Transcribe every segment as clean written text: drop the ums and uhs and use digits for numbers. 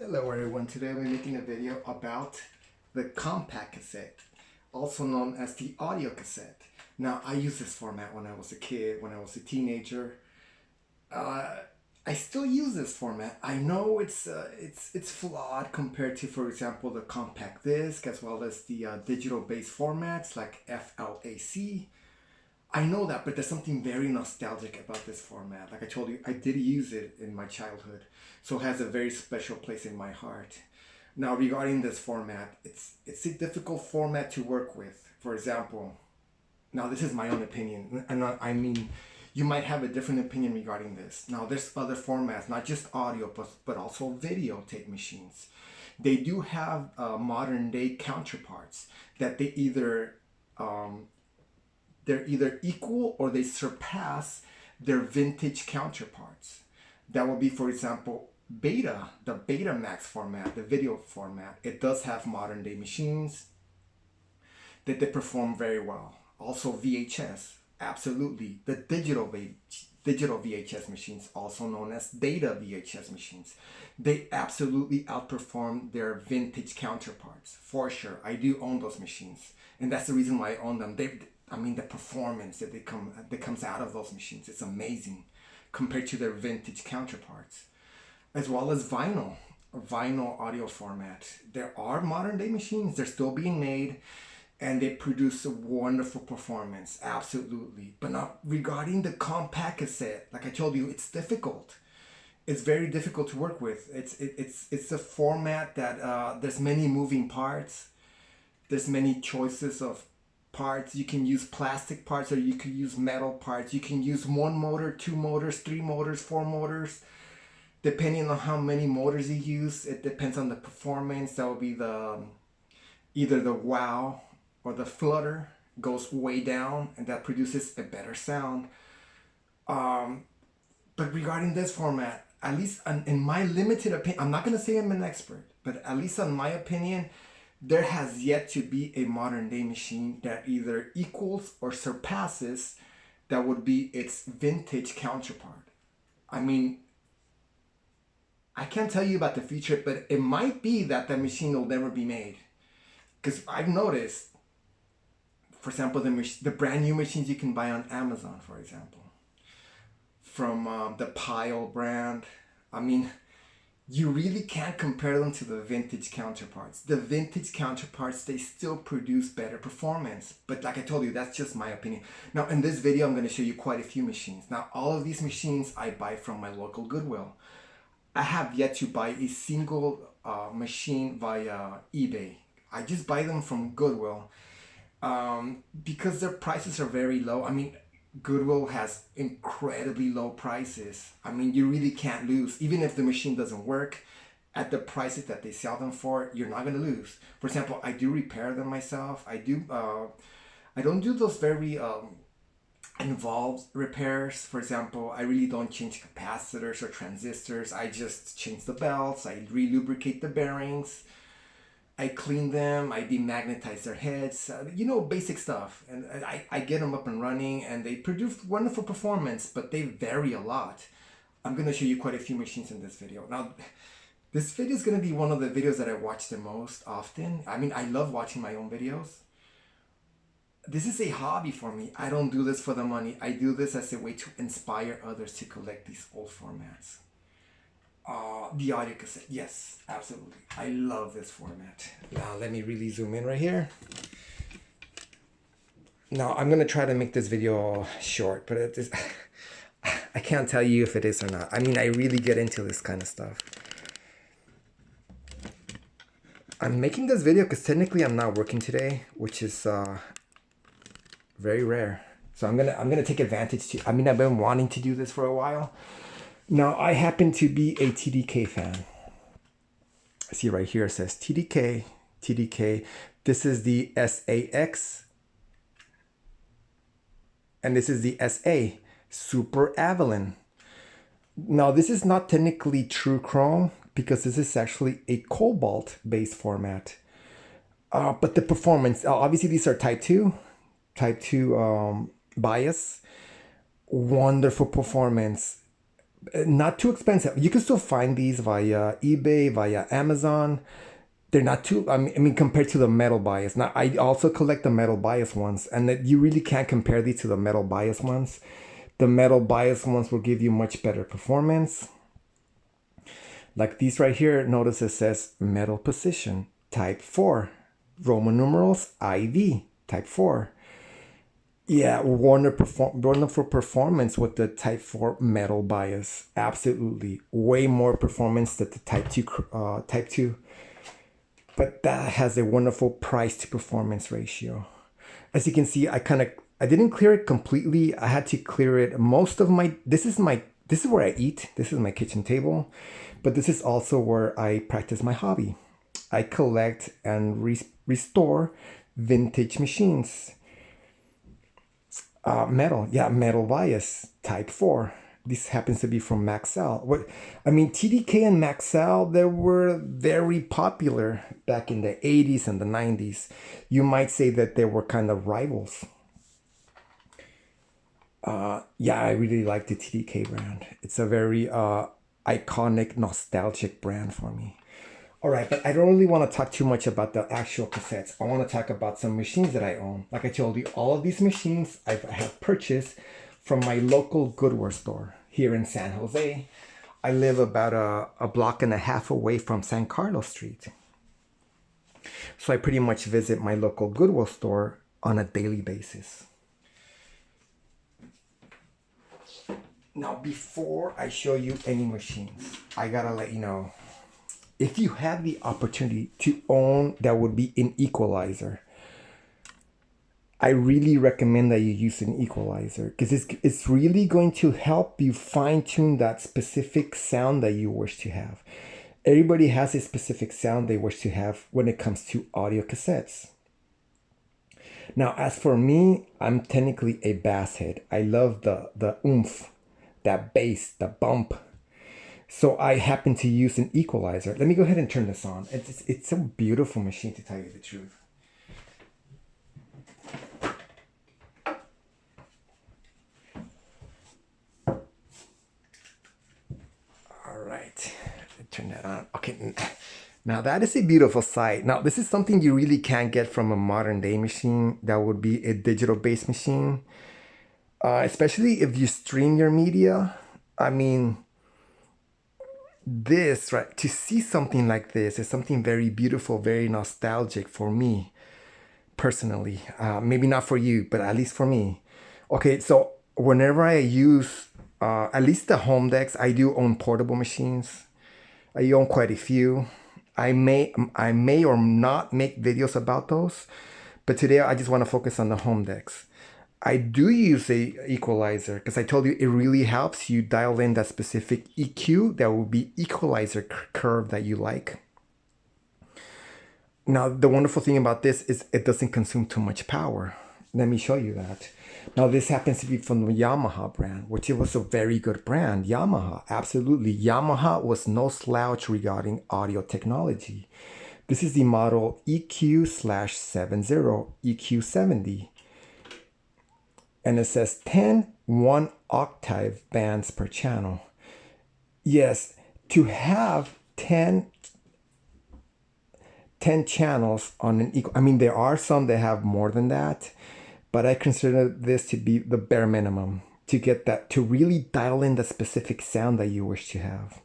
Hello everyone, today I'll be making a video about the compact cassette, also known as the audio cassette. Now I used this format when I was a kid, when I was a teenager. I still use this format. I know it's flawed compared to, for example, the compact disc as well as the digital based formats like FLAC. I know that, but there's something very nostalgic about this format. Like I told you, I did use it in my childhood, so it has a very special place in my heart. Now, regarding this format, it's a difficult format to work with. For example, now this is my own opinion, and I mean, you might have a different opinion regarding this. Now, there's other formats, not just audio, but also video tape machines. They do have modern day counterparts that they're either equal or they surpass their vintage counterparts. That would be, for example, Beta, the Betamax format, the video format. It does have modern day machines that they perform very well. Also VHS, absolutely. The digital VHS machines, also known as Beta VHS machines, they absolutely outperform their vintage counterparts, for sure. I do own those machines, and that's the reason why I own them. I mean, the performance that comes out of those machines, it's amazing compared to their vintage counterparts. As well as vinyl audio format. There are modern day machines, they're still being made, and they produce a wonderful performance, absolutely. But now, regarding the compact cassette, like I told you, it's difficult. It's very difficult to work with. It's a format that there's many moving parts. There's many choices of parts. You can use plastic parts or you can use metal parts. You can use one motor, two motors, three motors, four motors. Depending on how many motors you use, it depends on the performance. That will be either the wow or the flutter goes way down, and that produces a better sound. But regarding this format, at least in my limited opinion, I'm not going to say I'm an expert, but at least in my opinion, there has yet to be a modern day machine that either equals or surpasses that would be its vintage counterpart. I mean, I can't tell you about the future, but it might be that the machine will never be made. Because I've noticed, for example, the brand new machines you can buy on Amazon, for example, from the Pile brand. I mean, you really can't compare them to the vintage counterparts. The vintage counterparts, they still produce better performance. But like I told you, that's just my opinion. Now, in this video, I'm going to show you quite a few machines. Now, all of these machines I buy from my local Goodwill. I have yet to buy a single machine via eBay. I just buy them from Goodwill because their prices are very low. I mean, Goodwill has incredibly low prices. I mean, you really can't lose. Even if the machine doesn't work at the prices that they sell them for, you're not going to lose. For example, I do repair them myself. I don't do those very involved repairs. For example, I really don't change capacitors or transistors. I just change the belts. I re-lubricate the bearings. I clean them, I demagnetize their heads, basic stuff. And I get them up and running, and they produce wonderful performance, but they vary a lot. I'm going to show you quite a few machines in this video. Now, this video is going to be one of the videos that I watch the most often. I mean, I love watching my own videos. This is a hobby for me. I don't do this for the money. I do this as a way to inspire others to collect these old formats. The audio cassette, yes, absolutely. I love this format. Now let me really zoom in right here. Now I'm gonna try to make this video short, but it is I can't tell you if it is or not. I mean, I really get into this kind of stuff. I'm making this video because technically I'm not working today, which is very rare. So I'm gonna take advantage I've been wanting to do this for a while. Now, I happen to be a TDK fan. See right here, it says TDK. This is the SAX. And this is the SA, Super Avalon. Now, this is not technically true chrome because this is actually a cobalt-based format. But the performance, obviously these are type 2 bias. Wonderful performance. Not too expensive. You can still find these via eBay, via Amazon. They're not too, I mean, compared to the metal bias. Now, I also collect the metal bias ones, and that you really can't compare these to the metal bias ones. The metal bias ones will give you much better performance. Like these right here, notice it says metal position, type 4. Roman numerals, IV, type 4. Yeah, wonderful performance with the type 4 metal bias. Absolutely. Way more performance than the type 2. But that has a wonderful price to performance ratio. As you can see, I didn't clear it completely. I had to clear it. This is where I eat. This is my kitchen table, but this is also where I practice my hobby. I collect and restore vintage machines. Metal bias, type 4. This happens to be from Maxell. TDK and Maxell, they were very popular back in the 80s and the 90s. You might say that they were kind of rivals. I really like the TDK brand. It's a very iconic, nostalgic brand for me. All right, but I don't really want to talk too much about the actual cassettes. I want to talk about some machines that I own. Like I told you, all of these machines I have purchased from my local Goodwill store here in San Jose. I live about a block and a half away from San Carlos Street. So I pretty much visit my local Goodwill store on a daily basis. Now, before I show you any machines, I gotta let you know, if you have the opportunity to own, that would be an equalizer. I really recommend that you use an equalizer because it's really going to help you fine tune that specific sound that you wish to have. Everybody has a specific sound they wish to have when it comes to audio cassettes. Now, as for me, I'm technically a bass head. I love the oomph, that bass, the bump. So I happen to use an equalizer. Let me go ahead and turn this on. It's a beautiful machine, to tell you the truth. All right, turn that on. Okay, now that is a beautiful sight. Now this is something you really can't get from a modern day machine. That would be a digital based machine. Especially if you stream your media. I mean, this, right, to see something like this is something very beautiful, very nostalgic for me personally. Maybe not for you, but at least for me. Okay, so whenever I use at least the home decks, I do own portable machines. I own quite a few. I may or not make videos about those, but today I just want to focus on the home decks. I do use a equalizer because I told you it really helps you dial in that specific EQ, that will be equalizer curve that you like. Now, the wonderful thing about this is it doesn't consume too much power. Let me show you that. Now, this happens to be from the Yamaha brand, which it was a very good brand. Yamaha, absolutely. Yamaha was no slouch regarding audio technology. This is the model EQ/70, EQ-70. And it says 10 1-octave bands per channel. Yes, to have 10 channels on an equal, I mean, there are some that have more than that, but I consider this to be the bare minimum to get that, to really dial in the specific sound that you wish to have.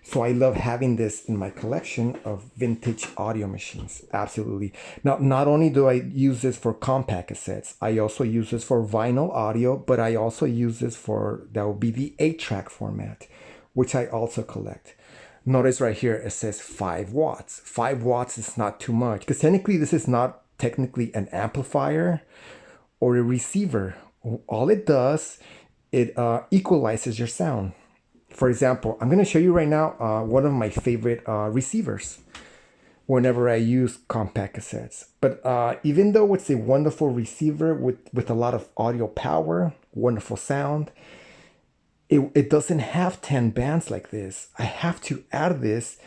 So I love having this in my collection of vintage audio machines. Absolutely. Now, not only do I use this for compact cassettes, I also use this for vinyl audio, but I also use this for, that will be the 8-track format, which I also collect. Notice right here, it says 5 watts. 5 watts is not too much because technically this is not technically an amplifier or a receiver. All it does, it equalizes your sound. For example, I'm going to show you right now one of my favorite receivers whenever I use compact cassettes. But even though it's a wonderful receiver with a lot of audio power, wonderful sound, it doesn't have 10 bands like this. I have to add this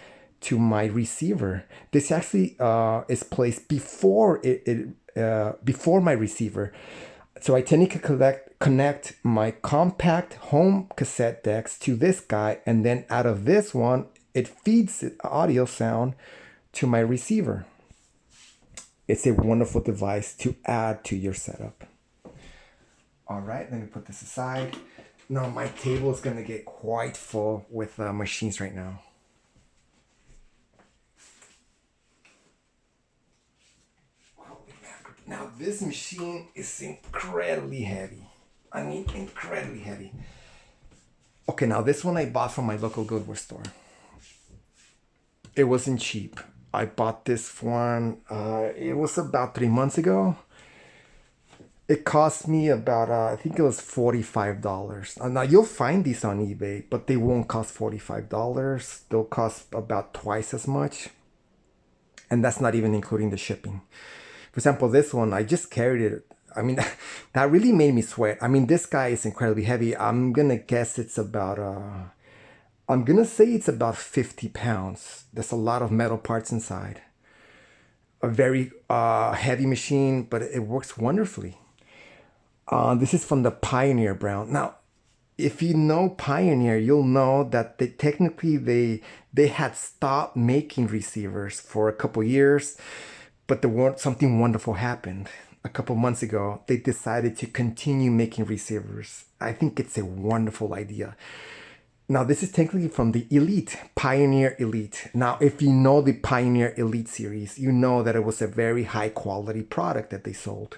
to my receiver. This actually is placed before before my receiver. So I tend to connect my compact home cassette decks to this guy, and then out of this one, it feeds the audio sound to my receiver. It's a wonderful device to add to your setup. All right, let me put this aside. Now my table is gonna get quite full with machines right now. Now this machine is incredibly heavy. I mean, incredibly heavy. Okay, now this one I bought from my local Goodwill store. It wasn't cheap. I bought this one, it was about 3 months ago. It cost me about, I think it was $45. Now you'll find these on eBay, but they won't cost $45. They'll cost about twice as much. And that's not even including the shipping. For example, this one, I just carried it. I mean, that really made me sweat. I mean, this guy is incredibly heavy. I'm gonna guess it's about, I'm gonna say it's about 50 pounds. There's a lot of metal parts inside. A very heavy machine, but it works wonderfully. This is from the Pioneer brand. Now, if you know Pioneer, you'll know that they had stopped making receivers for a couple years, but something wonderful happened. A couple months ago, they decided to continue making receivers. I think it's a wonderful idea. Now, this is technically from the Elite, Pioneer Elite. Now, if you know the Pioneer Elite series, you know that it was a very high quality product that they sold.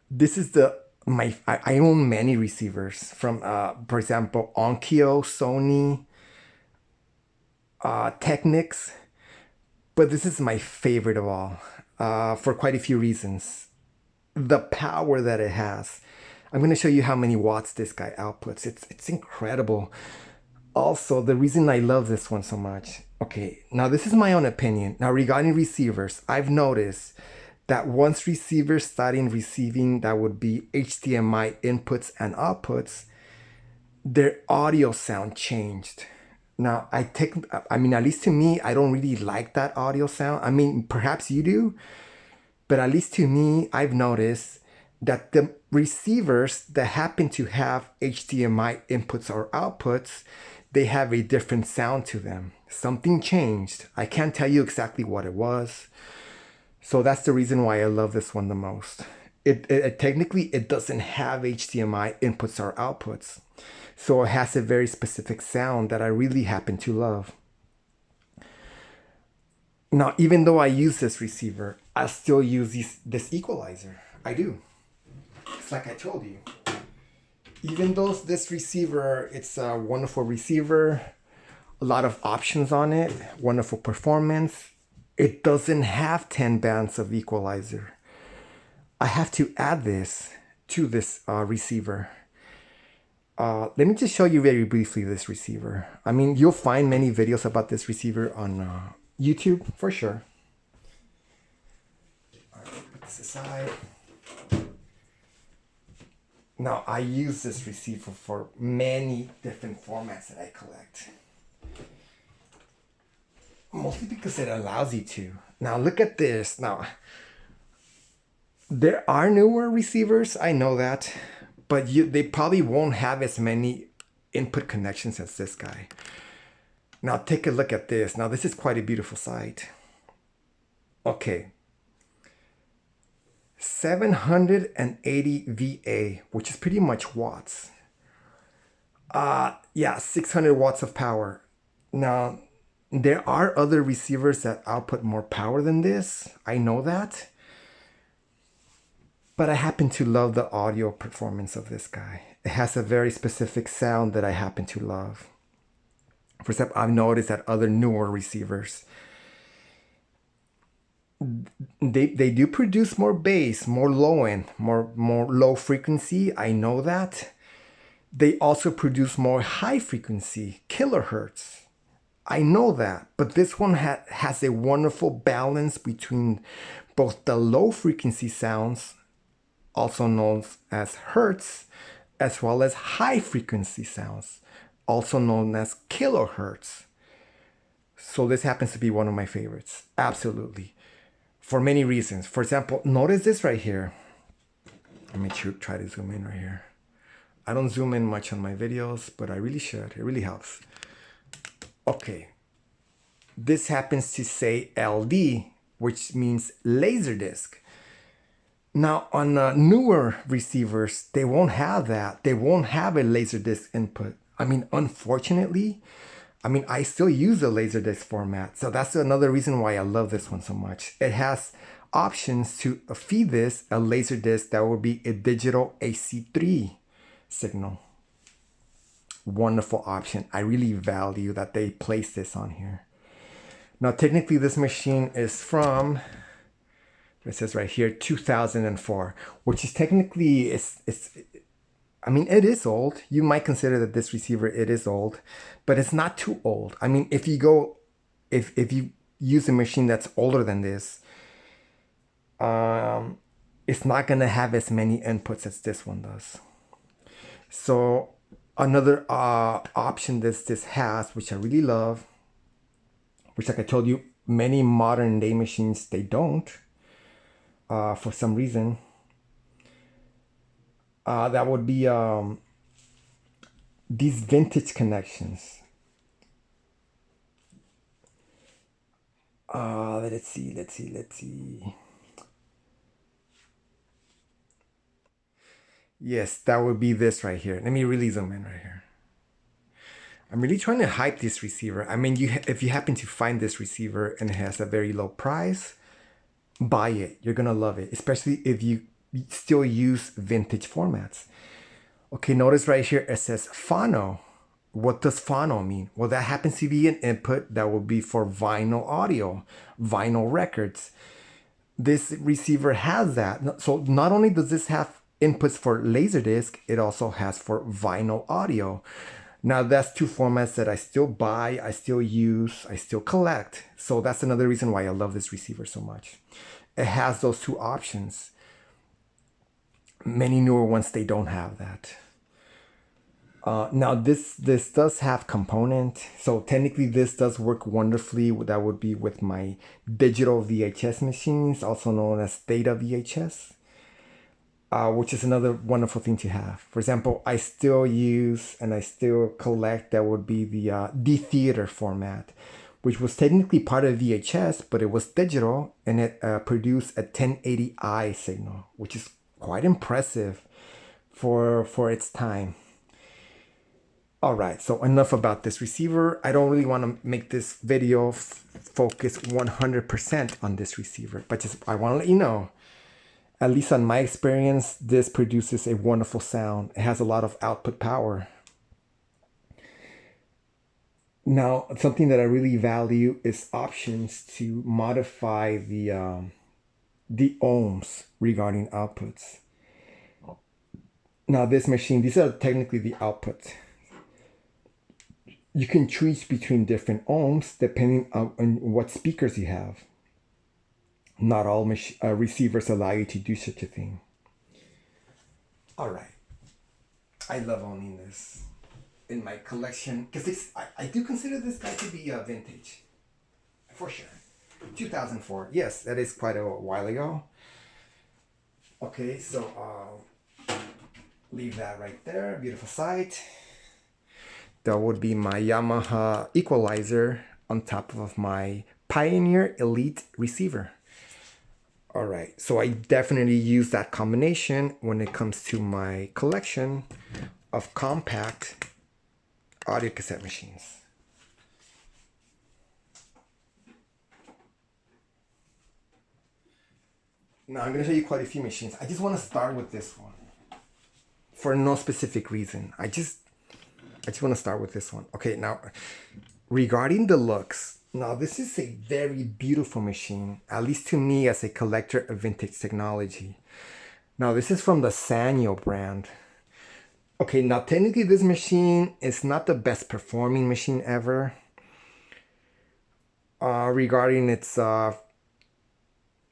This is I own many receivers from, for example, Onkyo, Sony, Technics, but this is my favorite of all, for quite a few reasons. The power that it has. I'm going to show you how many watts this guy outputs. It's incredible. Also, the reason I love this one so much. Okay, now this is my own opinion. Now regarding receivers, I've noticed that once receivers starting receiving, that would be HDMI inputs and outputs, their audio sound changed. Now, I mean, at least to me, I don't really like that audio sound. I mean, perhaps you do, but at least to me, I've noticed that the receivers that happen to have HDMI inputs or outputs, they have a different sound to them. Something changed. I can't tell you exactly what it was. So that's the reason why I love this one the most. Technically, it doesn't have HDMI inputs or outputs. So it has a very specific sound that I really happen to love. Now, even though I use this receiver, I still use this equalizer. I do. It's like I told you. Even though this receiver, it's a wonderful receiver, a lot of options on it, wonderful performance, it doesn't have 10 bands of equalizer. I have to add this to this receiver. Let me just show you very briefly this receiver. I mean, you'll find many videos about this receiver on YouTube for sure. All right, put this aside. Now, I use this receiver for many different formats that I collect. Mostly because it allows you to. Now, look at this. Now, there are newer receivers, I know that, but they probably won't have as many input connections as this guy. Now, take a look at this. Now, this is quite a beautiful sight. Okay. 780 VA, which is pretty much watts. Yeah, 600 watts of power. Now, there are other receivers that output more power than this. I know that. But I happen to love the audio performance of this guy. It has a very specific sound that I happen to love. For example, I've noticed that other newer receivers, they do produce more bass, more low end, more low frequency. I know that. They also produce more high frequency, kilohertz. I know that, but this one has a wonderful balance between both the low frequency sounds, also known as hertz, as well as high frequency sounds, also known as kilohertz. So this happens to be one of my favorites, absolutely, for many reasons. For example, notice this right here. Let me try to zoom in right here. I don't zoom in much on my videos, but I really should. It really helps. Okay. This happens to say LD, which means Laserdisc. Now, on newer receivers, they won't have that. They won't have a Laserdisc input. I mean, unfortunately, I still use the Laserdisc format. So that's another reason why I love this one so much. It has options to feed this a Laserdisc that would be a digital AC3 signal. Wonderful option. I really value that they place this on here. Now, technically, this machine is from, it says right here, 2004, which is technically, it is old. You might consider that this receiver, it is old, but it's not too old. I mean, if you use a machine that's older than this, it's not going to have as many inputs as this one does. So another option this has, which I really love, which, like I told you, many modern day machines, they don't, for some reason. That would be these vintage connections. Let's see. Yes, that would be this right here. Let me really zoom in right here. I'm really trying to hype this receiver. I mean, if you happen to find this receiver and it has a very low price, buy it. You're gonna love it, especially if you still use vintage formats. Okay, notice right here it says phono. What does phono mean? Well, that happens to be an input that will be for vinyl audio, vinyl records. This receiver has that. So not only does this have inputs for Laserdisc, it also has for vinyl audio. Now, that's two formats that I still buy, I still use, I still collect. So that's another reason why I love this receiver so much. It has those two options. Many newer ones, they don't have that. Now, this does have component. So technically, this does work wonderfully. That would be with my digital VHS machines, also known as data VHS. Which is another wonderful thing to have. For example, I still use and I still collect, that would be the D-Theater format, which was technically part of VHS, but it was digital and it produced a 1080i signal, which is quite impressive for its time. All right, so enough about this receiver. I don't really want to make this video focus 100% on this receiver, but just I want to let you know, at least on my experience, this produces a wonderful sound. It has a lot of output power. Now, something that I really value is options to modify the ohms regarding outputs. Now, this machine, these are technically the outputs. You can choose between different ohms depending on what speakers you have. Not all receivers allow you to do such a thing. All right. I love owning this in my collection because I do consider this guy to be vintage. For sure. 2004. Yes, that is quite a while ago. Okay, so leave that right there. Beautiful sight. That would be my Yamaha equalizer on top of my Pioneer Elite receiver. All right, so I definitely use that combination when it comes to my collection of compact audio cassette machines. Now I'm going to show you quite a few machines. I just want to start with this one for no specific reason. I just want to start with this one. Okay, now regarding the looks, now this is a very beautiful machine, at least to me as a collector of vintage technology. Now this is from the Sanyo brand. Okay, now technically this machine is not the best performing machine ever. Regarding its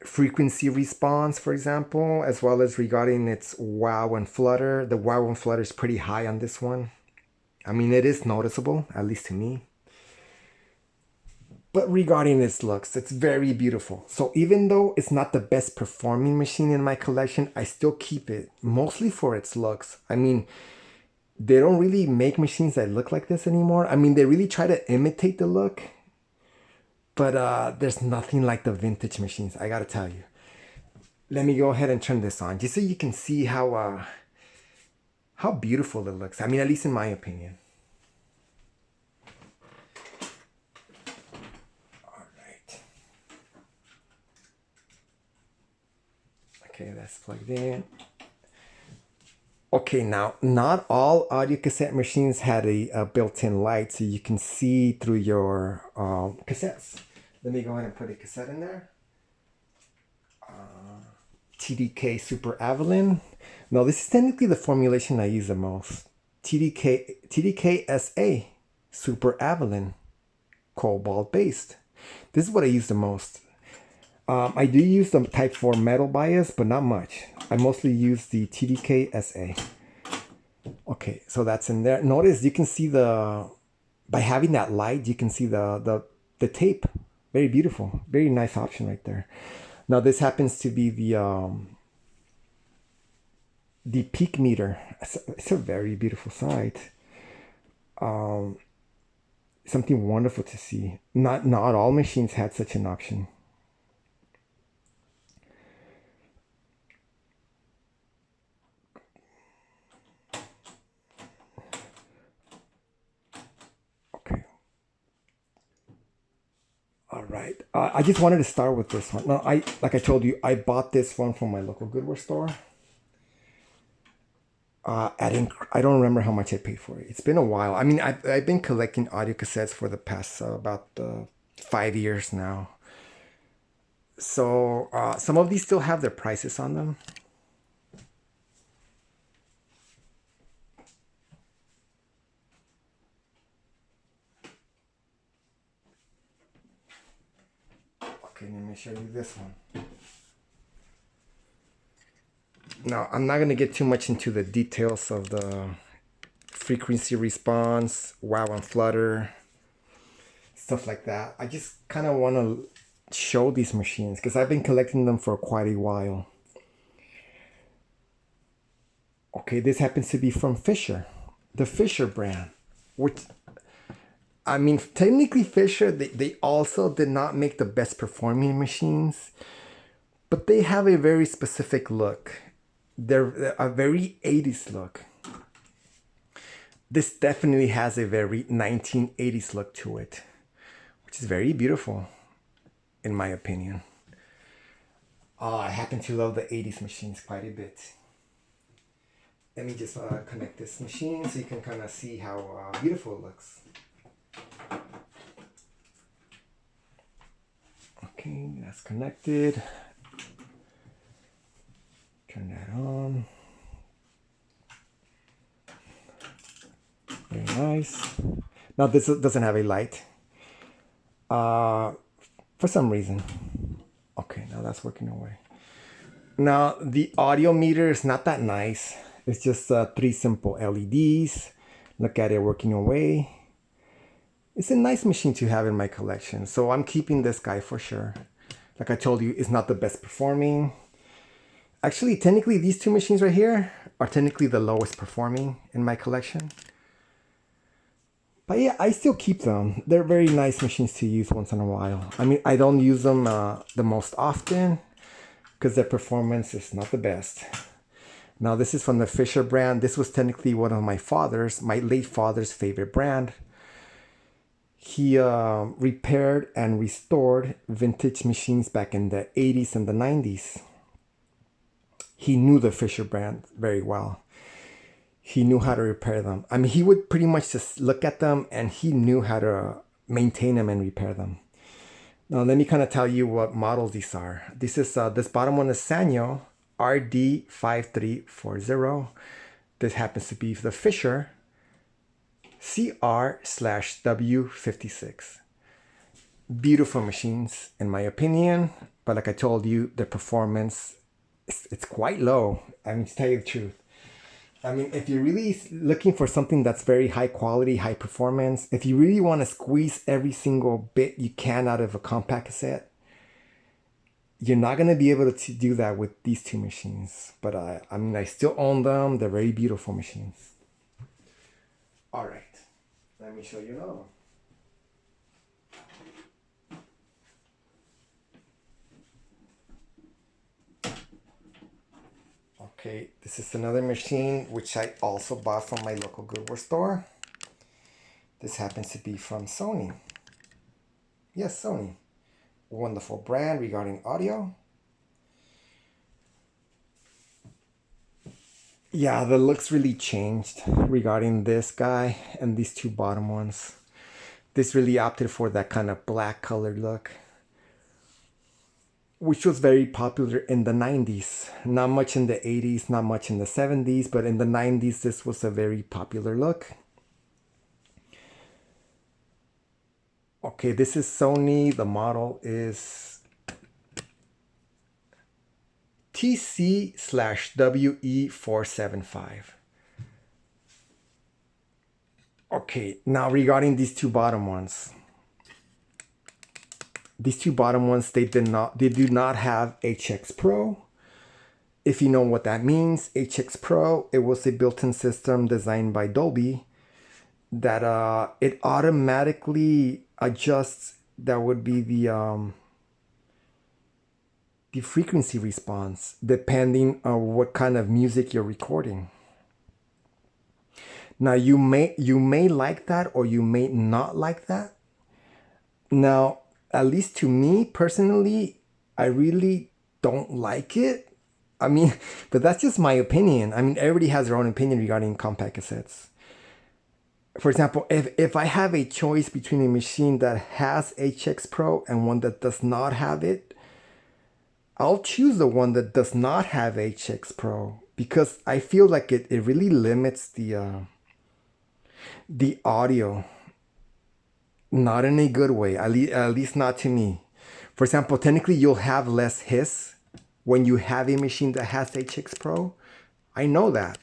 frequency response, for example, as well as regarding its wow and flutter. The wow and flutter is pretty high on this one. I mean, it is noticeable, at least to me. But regarding its looks, it's very beautiful. So even though it's not the best performing machine in my collection, I still keep it mostly for its looks. I mean, they don't really make machines that look like this anymore. I mean, they really try to imitate the look, but there's nothing like the vintage machines, I gotta tell you. Let me go ahead and turn this on just so you can see how beautiful it looks. I mean, at least in my opinion. Okay, that's plugged in. Okay, now not all audio cassette machines had a built-in light so you can see through your cassettes. Let me go ahead and put a cassette in there. TDK Super Avalon. No, this is technically the formulation I use the most. TDK SA Super Avalon, cobalt based. This is what I use the most. I do use the Type 4 metal bias, but not much. I mostly use the TDK SA. Okay, so that's in there. Notice you can see by having that light, you can see the tape. Very beautiful. Very nice option right there. Now this happens to be the peak meter. It's a very beautiful sight. Something wonderful to see. Not all machines had such an option. All right, I just wanted to start with this one. Now, like I told you, I bought this one from my local Goodwill store. I don't remember how much I paid for it. It's been a while. I mean, I've been collecting audio cassettes for the past about 5 years now. So some of these still have their prices on them. Okay, let me show you this one. Now, I'm not going to get too much into the details of the frequency response, wow and flutter, stuff like that. I just kind of want to show these machines because I've been collecting them for quite a while. Okay, this happens to be from Fisher, the Fisher brand, which, I mean, technically Fisher, they also did not make the best performing machines, but they have a very specific look. They're a very 80s look. This definitely has a very 1980s look to it, which is very beautiful, in my opinion. I happen to love the 80s machines quite a bit. Let me just connect this machine so you can kind of see how beautiful it looks. Okay, that's connected. Turn that on. Very nice. Now this doesn't have a light. For some reason. Okay, now that's working away. Now the audio meter is not that nice. It's just 3 simple LEDs. Look at it working away. It's a nice machine to have in my collection. So I'm keeping this guy for sure. Like I told you, it's not the best performing. Actually, technically, these 2 machines right here are technically the lowest performing in my collection. But yeah, I still keep them. They're very nice machines to use once in a while. I mean, I don't use them the most often because their performance is not the best. Now, this is from the Fisher brand. This was technically one of my late father's favorite brand. He repaired and restored vintage machines back in the 80s and the 90s. He knew the Fisher brand very well. He knew how to repair them. I mean, he would pretty much just look at them and he knew how to maintain them and repair them. Now, let me kind of tell you what models these are. This bottom one is Sanyo RD5340. This happens to be the Fisher CR/W56. Beautiful machines, in my opinion. But like I told you, the performance, it's quite low. I mean, to tell you the truth. I mean, if you're really looking for something that's very high quality, high performance, if you really want to squeeze every single bit you can out of a compact cassette, you're not going to be able to do that with these two machines. But I mean, I still own them. They're very beautiful machines. All right, let me show you another one. Okay, this is another machine which I also bought from my local Goodwill store. This happens to be from Sony. Yes, Sony. Wonderful brand regarding audio. Yeah, the looks really changed regarding this guy and these two bottom ones. This really opted for that kind of black colored look, which was very popular in the 90s. Not much in the 80s, not much in the 70s, but in the 90s, this was a very popular look. Okay, this is Sony. The model is TC/WE475. Okay, now regarding these two bottom ones. These two bottom ones, they do not have HX Pro. If you know what that means, HX Pro, it was a built-in system designed by Dolby that it automatically adjusts, that would be the frequency response depending on what kind of music you're recording. Now you may like that or you may not like that. Now, at least to me personally, I really don't like it. I mean, but that's just my opinion. I mean, everybody has their own opinion regarding compact cassettes. For example, if I have a choice between a machine that has HX Pro and one that does not have it, I'll choose the one that does not have HX Pro because I feel like it really limits the audio. Not in a good way, at least not to me. For example, technically you'll have less hiss when you have a machine that has HX Pro. I know that.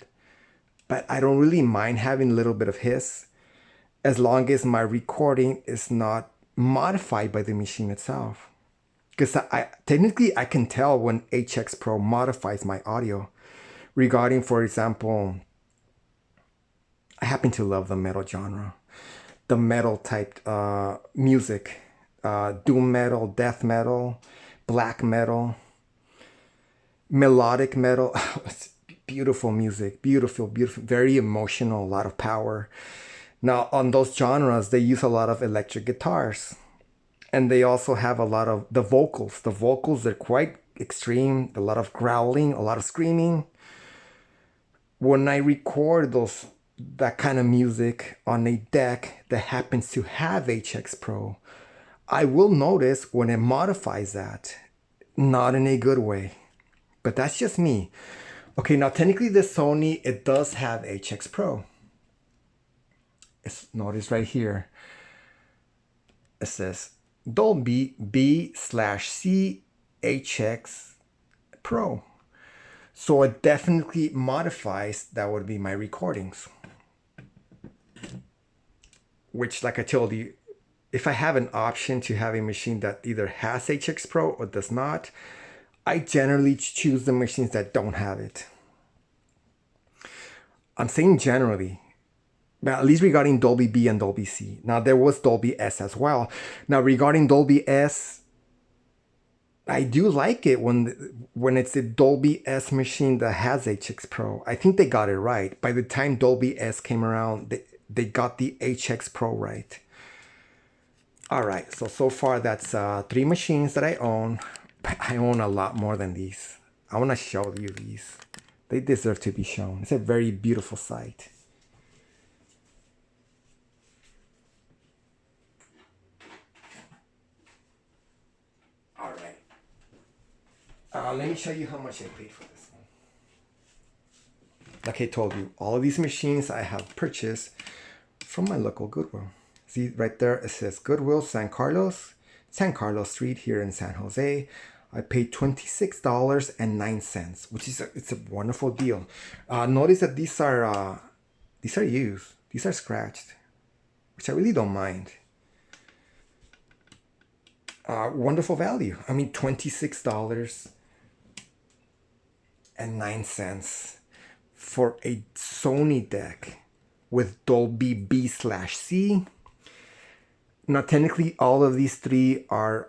But I don't really mind having a little bit of hiss as long as my recording is not modified by the machine itself. Because technically I can tell when HX Pro modifies my audio regarding, for example, I happen to love the metal genre. The metal type music, doom metal, death metal, black metal, melodic metal. It's beautiful music, beautiful, very emotional, a lot of power. Now on those genres, they use a lot of electric guitars, and they also have a lot of the vocals. The vocals are quite extreme, a lot of growling, a lot of screaming. When I record that kind of music on a deck that happens to have HX Pro, I will notice when it modifies that, not in a good way, but that's just me. Okay, now technically the Sony, it does have HX Pro. Notice right here, it says Dolby B/C HX Pro. So it definitely modifies, that would be my recordings. Which, like I told you, if I have an option to have a machine that either has HX Pro or does not, I generally choose the machines that don't have it. I'm saying generally, but at least regarding Dolby B and Dolby C. Now there was Dolby S as well. Now regarding Dolby S, I do like it when it's a Dolby S machine that has HX Pro. I think they got it right. By the time Dolby S came around, they got the HX Pro right. All right, so far that's 3 machines that I own. But I own a lot more than these. I want to show you these. They deserve to be shown. It's a very beautiful sight. All right. Let me show you how much I paid for this one. Like I told you, all of these machines I have purchased from my local Goodwill. See right there, it says Goodwill, San Carlos Street here in San Jose. I paid $26.09, which is it's a wonderful deal. Notice that these are used. These are scratched, which I really don't mind. Wonderful value. I mean, $26.09 for a Sony deck with Dolby B/C. Now, technically, all of these three are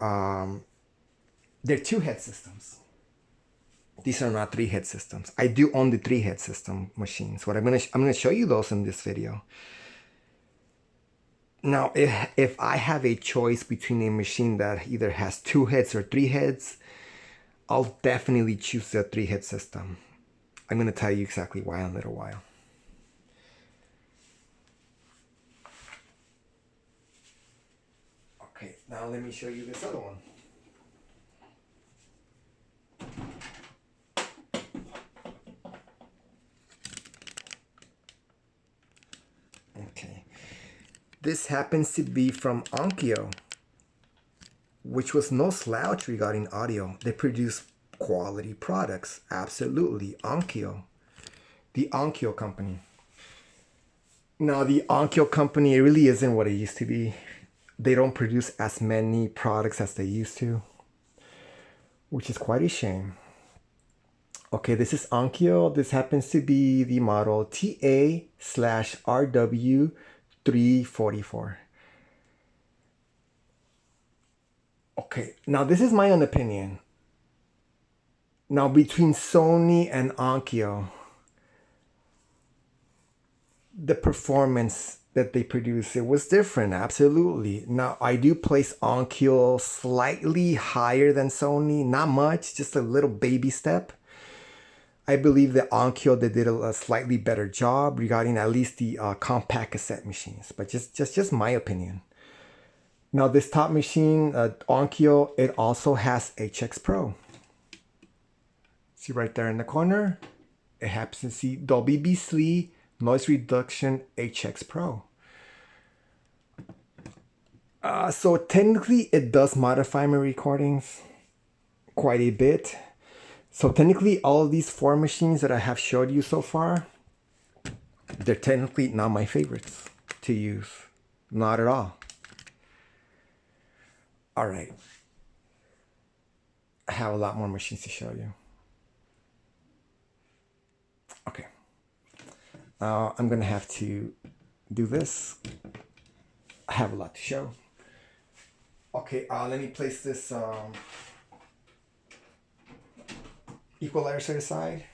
they're 2-head systems. These are not 3-head systems. I do own the 3-head system machines. What I'm gonna show you those in this video. Now, if I have a choice between a machine that either has 2 heads or 3 heads, I'll definitely choose the 3-head system. I'm gonna tell you exactly why in a little while. Okay, now let me show you this other one. Okay, this happens to be from Onkyo, which was no slouch regarding audio. They produce quality products, absolutely. Onkyo, the Onkyo company. Now, the Onkyo company, it really isn't what it used to be. They don't produce as many products as they used to, which is quite a shame. Okay, this is Onkyo. This happens to be the model TA/RW344. Okay, now this is my own opinion. Now, between Sony and Onkyo, the performance that they produce, it was different, absolutely. Now, I do place Onkyo slightly higher than Sony, not much, just a little baby step. I believe that Onkyo, they did a slightly better job regarding at least the compact cassette machines, but just my opinion. Now, this top machine, Onkyo, it also has HX Pro. See right there in the corner, it happens to see Dolby B C noise reduction HX Pro. So technically it does modify my recordings quite a bit. So technically all of these 4 machines that I have showed you so far, they're technically not my favorites to use. Not at all. All right. I have a lot more machines to show you. Okay. I'm gonna have to do this. I have a lot to show. Okay, let me place this equalizer aside.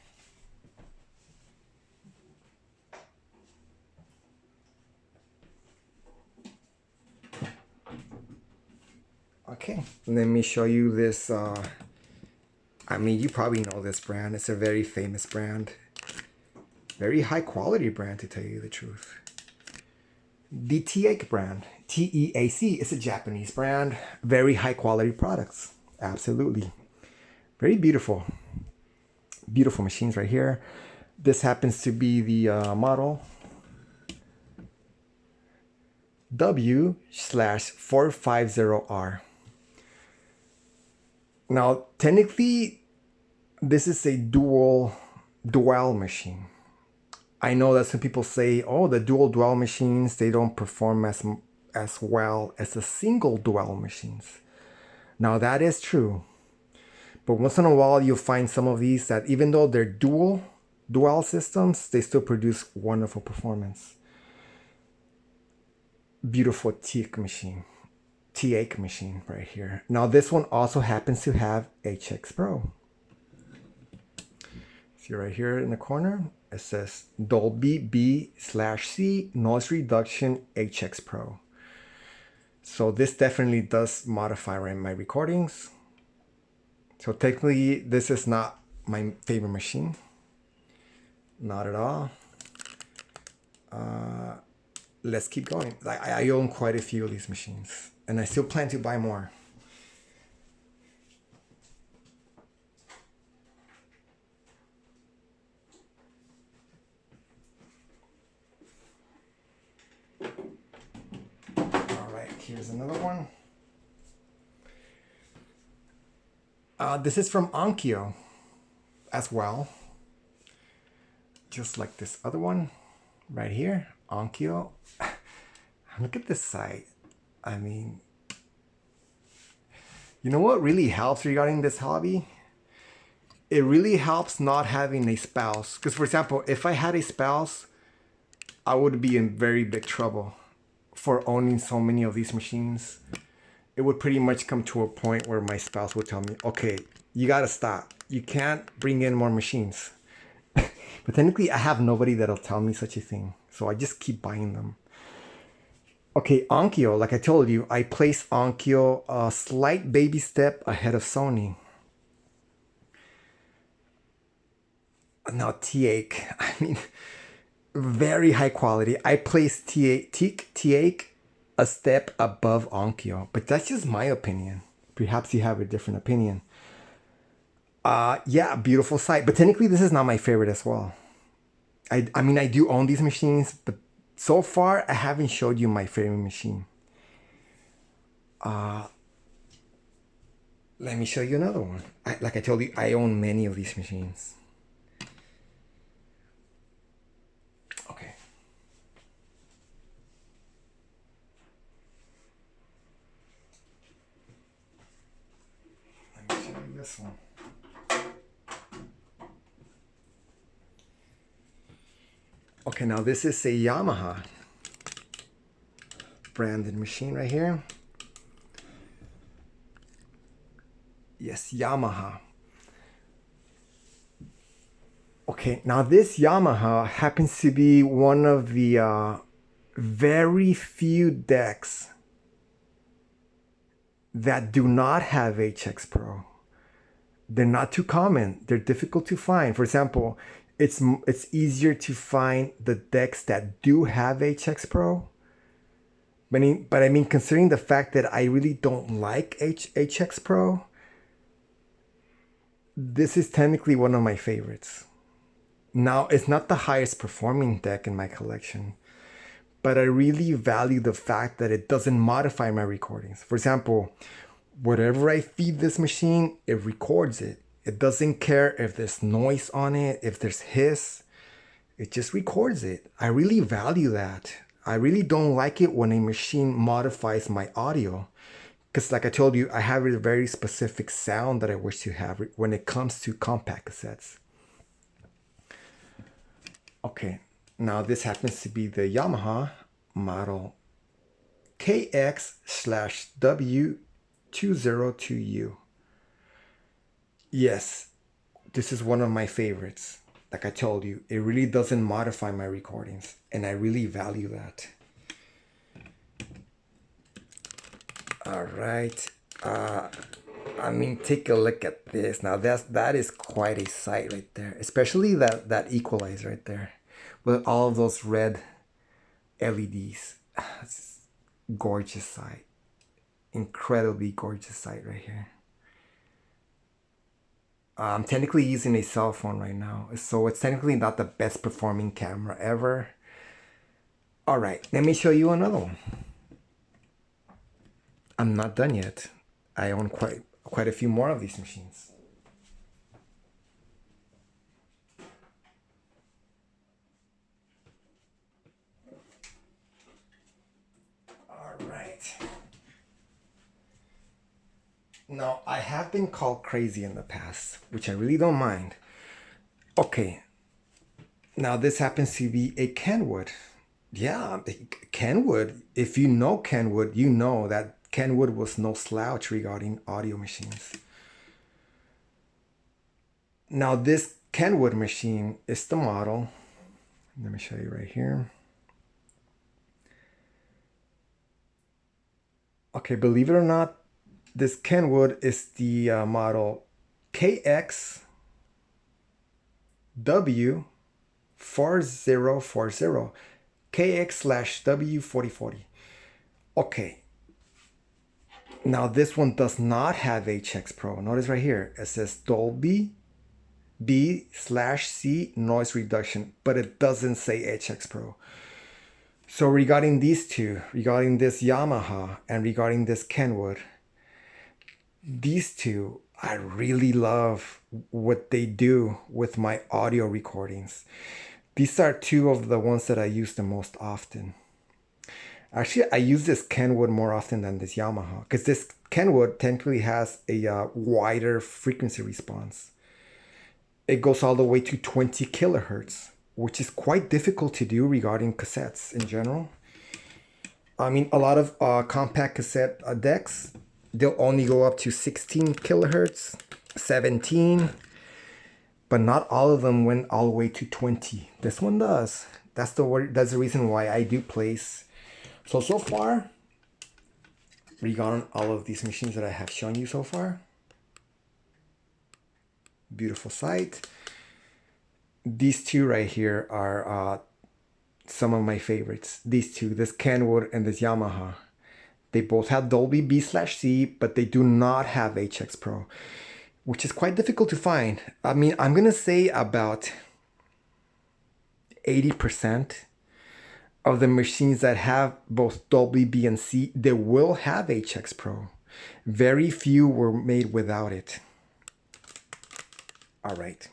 Okay, let me show you this. I mean, you probably know this brand. It's a very famous brand. Very high quality brand, to tell you the truth. The TEAC brand. TEAC is a Japanese brand. Very high quality products. Absolutely. Very beautiful. Beautiful machines right here. This happens to be the model W/450R. Now, technically, this is a dual machine. I know that some people say, oh, the dual machines, they don't perform as well as the single dual machines. Now, that is true. But once in a while, you'll find some of these that even though they're dual systems, they still produce wonderful performance. Beautiful TEAC machine right here. Now, this one also happens to have HX Pro. See right here in the corner, it says Dolby B/C noise reduction HX Pro. So this definitely does modify my recordings. So technically, this is not my favorite machine. Not at all. Let's keep going. I own quite a few of these machines, and I still plan to buy more. All right, here's another one. This is from Onkyo as well. Just like this other one right here, Onkyo. Look at this site. I mean, you know what really helps regarding this hobby? It really helps not having a spouse. Because for example, if I had a spouse, I would be in very big trouble for owning so many of these machines. It would pretty much come to a point where my spouse would tell me, okay, you gotta stop. You can't bring in more machines. But technically I have nobody that'll tell me such a thing. So I just keep buying them. Okay, Onkyo, like I told you, I placed Onkyo a slight baby step ahead of Sony. Now T8, I mean, very high quality. I placed T8 a step above Onkyo, but that's just my opinion. Perhaps you have a different opinion. Yeah, beautiful sight, but technically this is not my favorite as well. I mean, I do own these machines, but so far I haven't showed you my favorite machine. Let me show you another one. Like I told you, I own many of these machines. Okay. Let me show you this one. Okay, now this is a Yamaha branded machine right here. Yes, Yamaha. Okay, now this Yamaha happens to be one of the very few decks that do not have HX Pro. They're not too common. They're difficult to find. For example, it's easier to find the decks that do have HX Pro. But I mean, considering the fact that I really don't like HX Pro, this is technically one of my favorites. Now, it's not the highest performing deck in my collection, but I really value the fact that it doesn't modify my recordings. For example, whatever I feed this machine, it records it. It doesn't care if there's noise on it, if there's hiss, it just records it. I really value that. I really don't like it when a machine modifies my audio. Because like I told you, I have a very specific sound that I wish to have when it comes to compact cassettes. Okay, now this happens to be the Yamaha model KX/W202U. Yes, this is one of my favorites. Like I told you, it really doesn't modify my recordings, and I really value that. All right. I mean, take a look at this. Now that is quite a sight right there, especially that equalizer right there with all of those red LEDs. It's gorgeous sight. Incredibly gorgeous sight right here. I'm technically using a cell phone right now, so it's technically not the best performing camera ever. All right, let me show you another one. I'm not done yet. I own quite a few more of these machines. All right. Now, I have been called crazy in the past, which I really don't mind. Okay. Now, this happens to be a Kenwood. Yeah, Kenwood. If you know Kenwood, you know that Kenwood was no slouch regarding audio machines. Now this Kenwood machine is the model. Let me show you right here. Okay, believe it or not, this Kenwood is the model KX-W4040. KX/W4040. Okay. Now this one does not have HX Pro. Notice right here, it says Dolby B/C noise reduction, but it doesn't say HX Pro. So regarding these two, regarding this Yamaha and regarding this Kenwood, these two, I really love what they do with my audio recordings. These are two of the ones that I use the most often. Actually, I use this Kenwood more often than this Yamaha because this Kenwood technically has a wider frequency response. It goes all the way to 20 kilohertz, which is quite difficult to do regarding cassettes in general. I mean, a lot of compact cassette decks, they'll only go up to 16 kilohertz, 17, but not all of them went all the way to 20. This one does. That's the reason why I do place. So far, regarding all of these machines that I have shown you so far, beautiful sight. These two right here are some of my favorites. These two, this Kenwood and this Yamaha. They both have Dolby B/C, but they do not have HX Pro, which is quite difficult to find. I mean, I'm gonna say about 80% of the machines that have both Dolby B and C, they will have HX Pro. Very few were made without it. All right.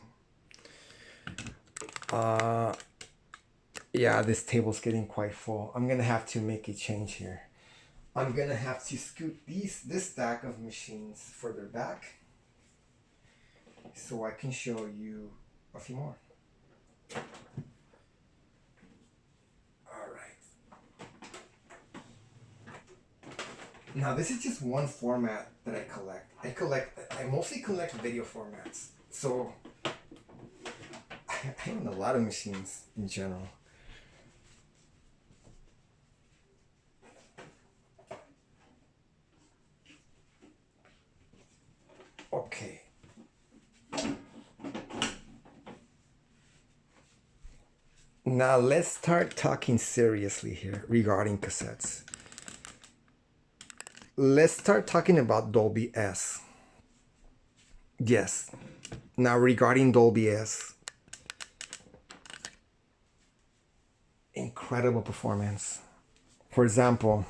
Yeah, this table's getting quite full. I'm gonna have to make a change here. I'm gonna have to scoot this stack of machines further back so I can show you a few more. All right. Now this is just one format that I collect. I mostly collect video formats. So I own a lot of machines in general. Okay. Now let's start talking seriously here regarding cassettes. Let's start talking about Dolby S. Yes. Now regarding Dolby S, incredible performance. For example,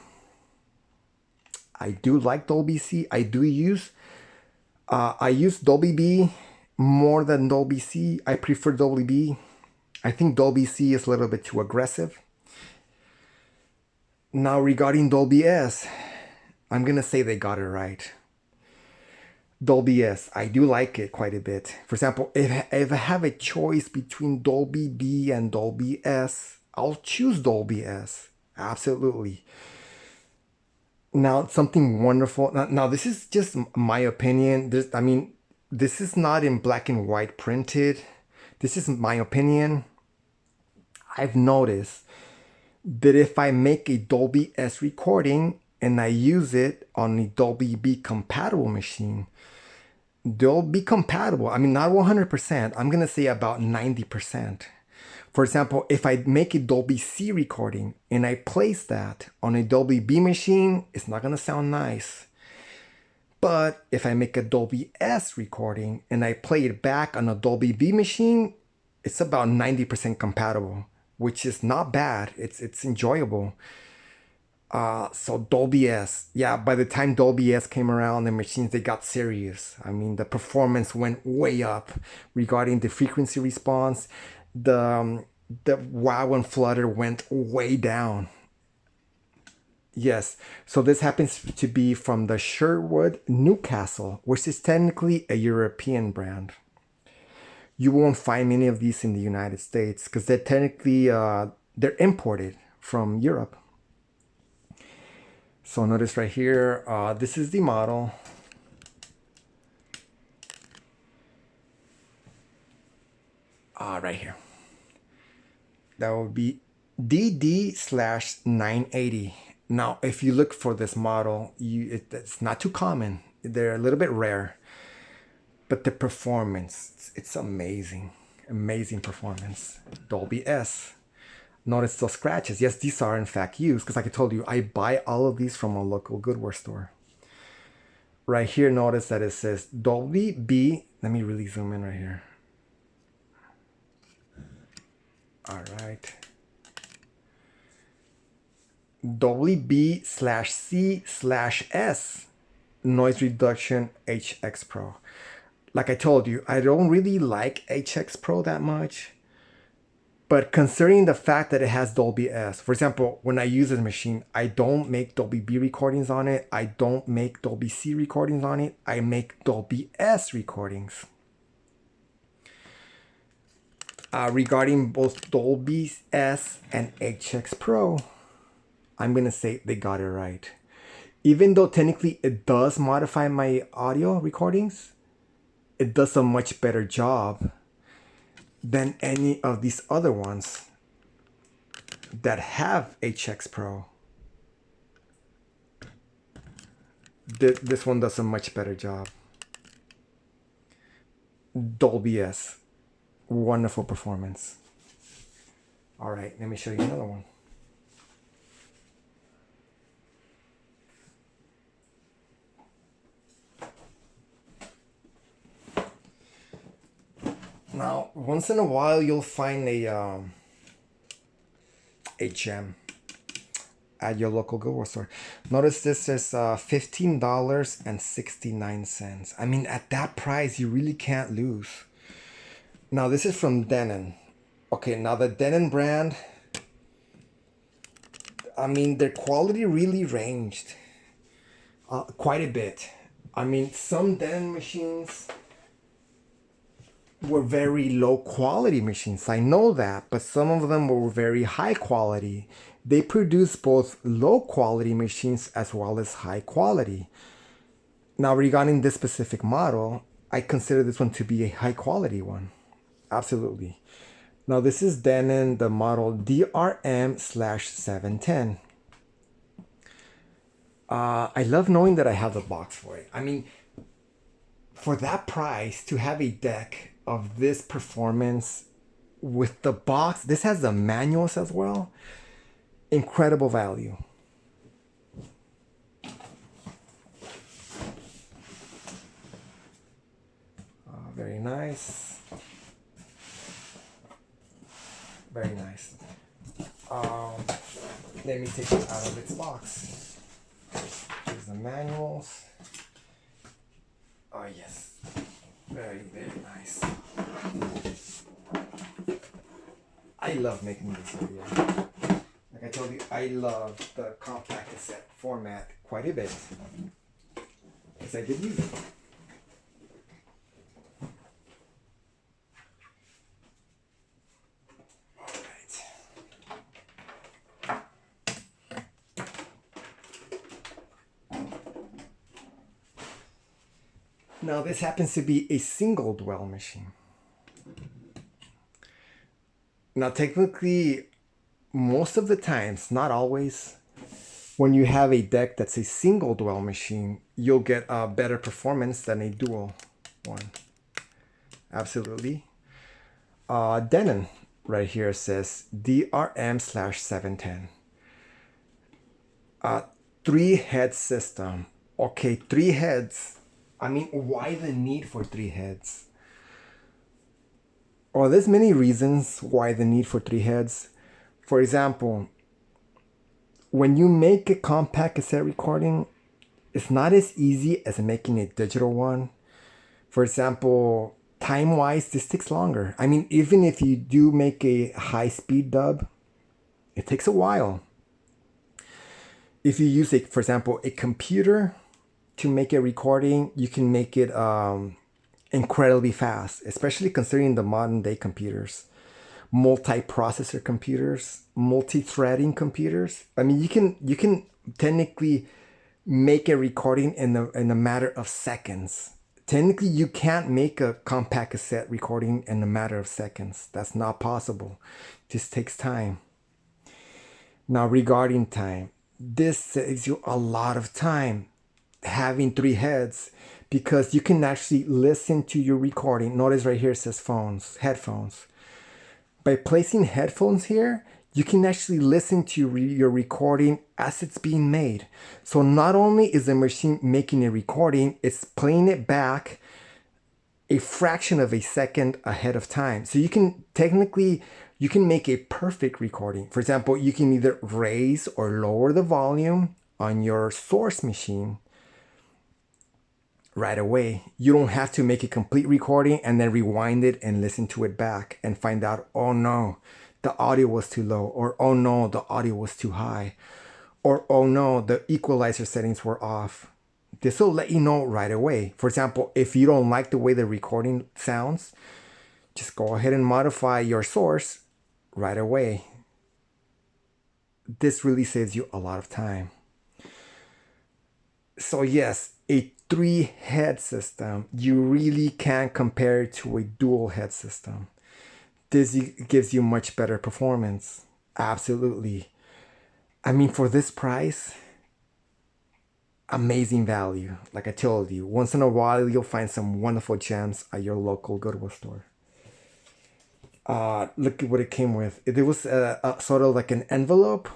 I do like Dolby C. I use Dolby B more than Dolby C. I prefer Dolby B. I think Dolby C is a little bit too aggressive. Now regarding Dolby S, I'm gonna say they got it right. Dolby S, I do like it quite a bit. For example, if I have a choice between Dolby B and Dolby S, I'll choose Dolby S. Absolutely. Now, something wonderful. Now this is just my opinion. This is not in black and white printed. This is my opinion. I've noticed that if I make a Dolby S recording and I use it on a Dolby B compatible machine, they'll be compatible. I mean, not 100%. I'm going to say about 90%. For example, if I make a Dolby C recording and I place that on a Dolby B machine, it's not going to sound nice. But if I make a Dolby S recording and I play it back on a Dolby B machine, it's about 90% compatible, which is not bad. It's enjoyable. So Dolby S, yeah, by the time Dolby S came around, the machines, they got serious. I mean, the performance went way up regarding the frequency response. The wow and flutter went way down. Yes, so this happens to be from the Sherwood Newcastle, which is technically a European brand. You won't find many of these in the United States because they're technically they're imported from Europe. So notice right here, this is the model. Right here. That would be DD/980. Now, if you look for this model, it's not too common. They're a little bit rare. But the performance, it's amazing. Amazing performance. Dolby S. Notice those scratches. Yes, these are in fact used because like I told you, I buy all of these from a local Goodwill store. Right here, notice that it says Dolby B. Let me really zoom in right here. All right. Dolby B/C/S. noise reduction HX Pro. Like I told you, I don't really like HX Pro that much. But considering the fact that it has Dolby S, for example, when I use this machine, I don't make Dolby B recordings on it. I don't make Dolby C recordings on it. I make Dolby S recordings. Regarding both Dolby S and HX Pro, I'm going to say they got it right. Even though technically it does modify my audio recordings, it does a much better job than any of these other ones that have HX Pro. This one does a much better job. Dolby S, wonderful performance. All right, let me show you another one. Now, once in a while, you'll find a gem at your local Goodwill store. Notice this is $15.69. I mean, at that price, you really can't lose. Now, this is from Denon. Okay, now the Denon brand, I mean, their quality really ranged quite a bit. I mean, some Denon machines were very low quality machines. I know that, but some of them were very high quality. They produce both low quality machines as well as high quality. Now, regarding this specific model, I consider this one to be a high quality one. Absolutely. Now, this is Denon, the model DRM/710. I love knowing that I have the box for it. I mean, for that price, to have a deck of this performance with the box, this has the manuals as well. Incredible value. Very nice. Very nice. Let me take it out of its box. Here's the manuals. Oh yes, very, very nice. I love making this video. Like I told you, I love the compact cassette format quite a bit, because I did use it. Now this happens to be a single dwell machine. Now technically, most of the times, not always, when you have a deck that's a single dwell machine, you'll get a better performance than a dual one. Absolutely. Denon right here says DRM/710. 3-head system. Okay, 3 heads. I mean, why the need for 3 heads? Well, there's many reasons why the need for 3 heads. For example, when you make a compact cassette recording, it's not as easy as making a digital one. For example, time-wise, this takes longer. I mean, even if you do make a high-speed dub, it takes a while. If you use, for example, a computer to make a recording, you can make it incredibly fast, especially considering the modern day computers, multi-processor computers, multi-threading computers. I mean, you can technically make a recording in a matter of seconds. Technically, you can't make a compact cassette recording in a matter of seconds. That's not possible. This takes time. Now, regarding time, this saves you a lot of time having 3 heads, because you can actually listen to your recording. Notice right here it says headphones. By placing headphones here, you can actually listen to your recording as it's being made. So not only is the machine making a recording, it's playing it back a fraction of a second ahead of time. So you can technically, you can make a perfect recording. For example, you can either raise or lower the volume on your source machine. right away. You don't have to make a complete recording and then rewind it and listen to it back and find out, oh no, the audio was too low, or oh no, the audio was too high, or oh no, the equalizer settings were off. This will let you know right away. For example, if you don't like the way the recording sounds, just go ahead and modify your source right away. This really saves you a lot of time. So yes, a 3-head system, you really can't compare it to a dual head system. This gives you much better performance. Absolutely. I mean, for this price, amazing value. Like I told you, once in a while, you'll find some wonderful gems at your local Goodwill store. Look at what it came with. It was a sort of like an envelope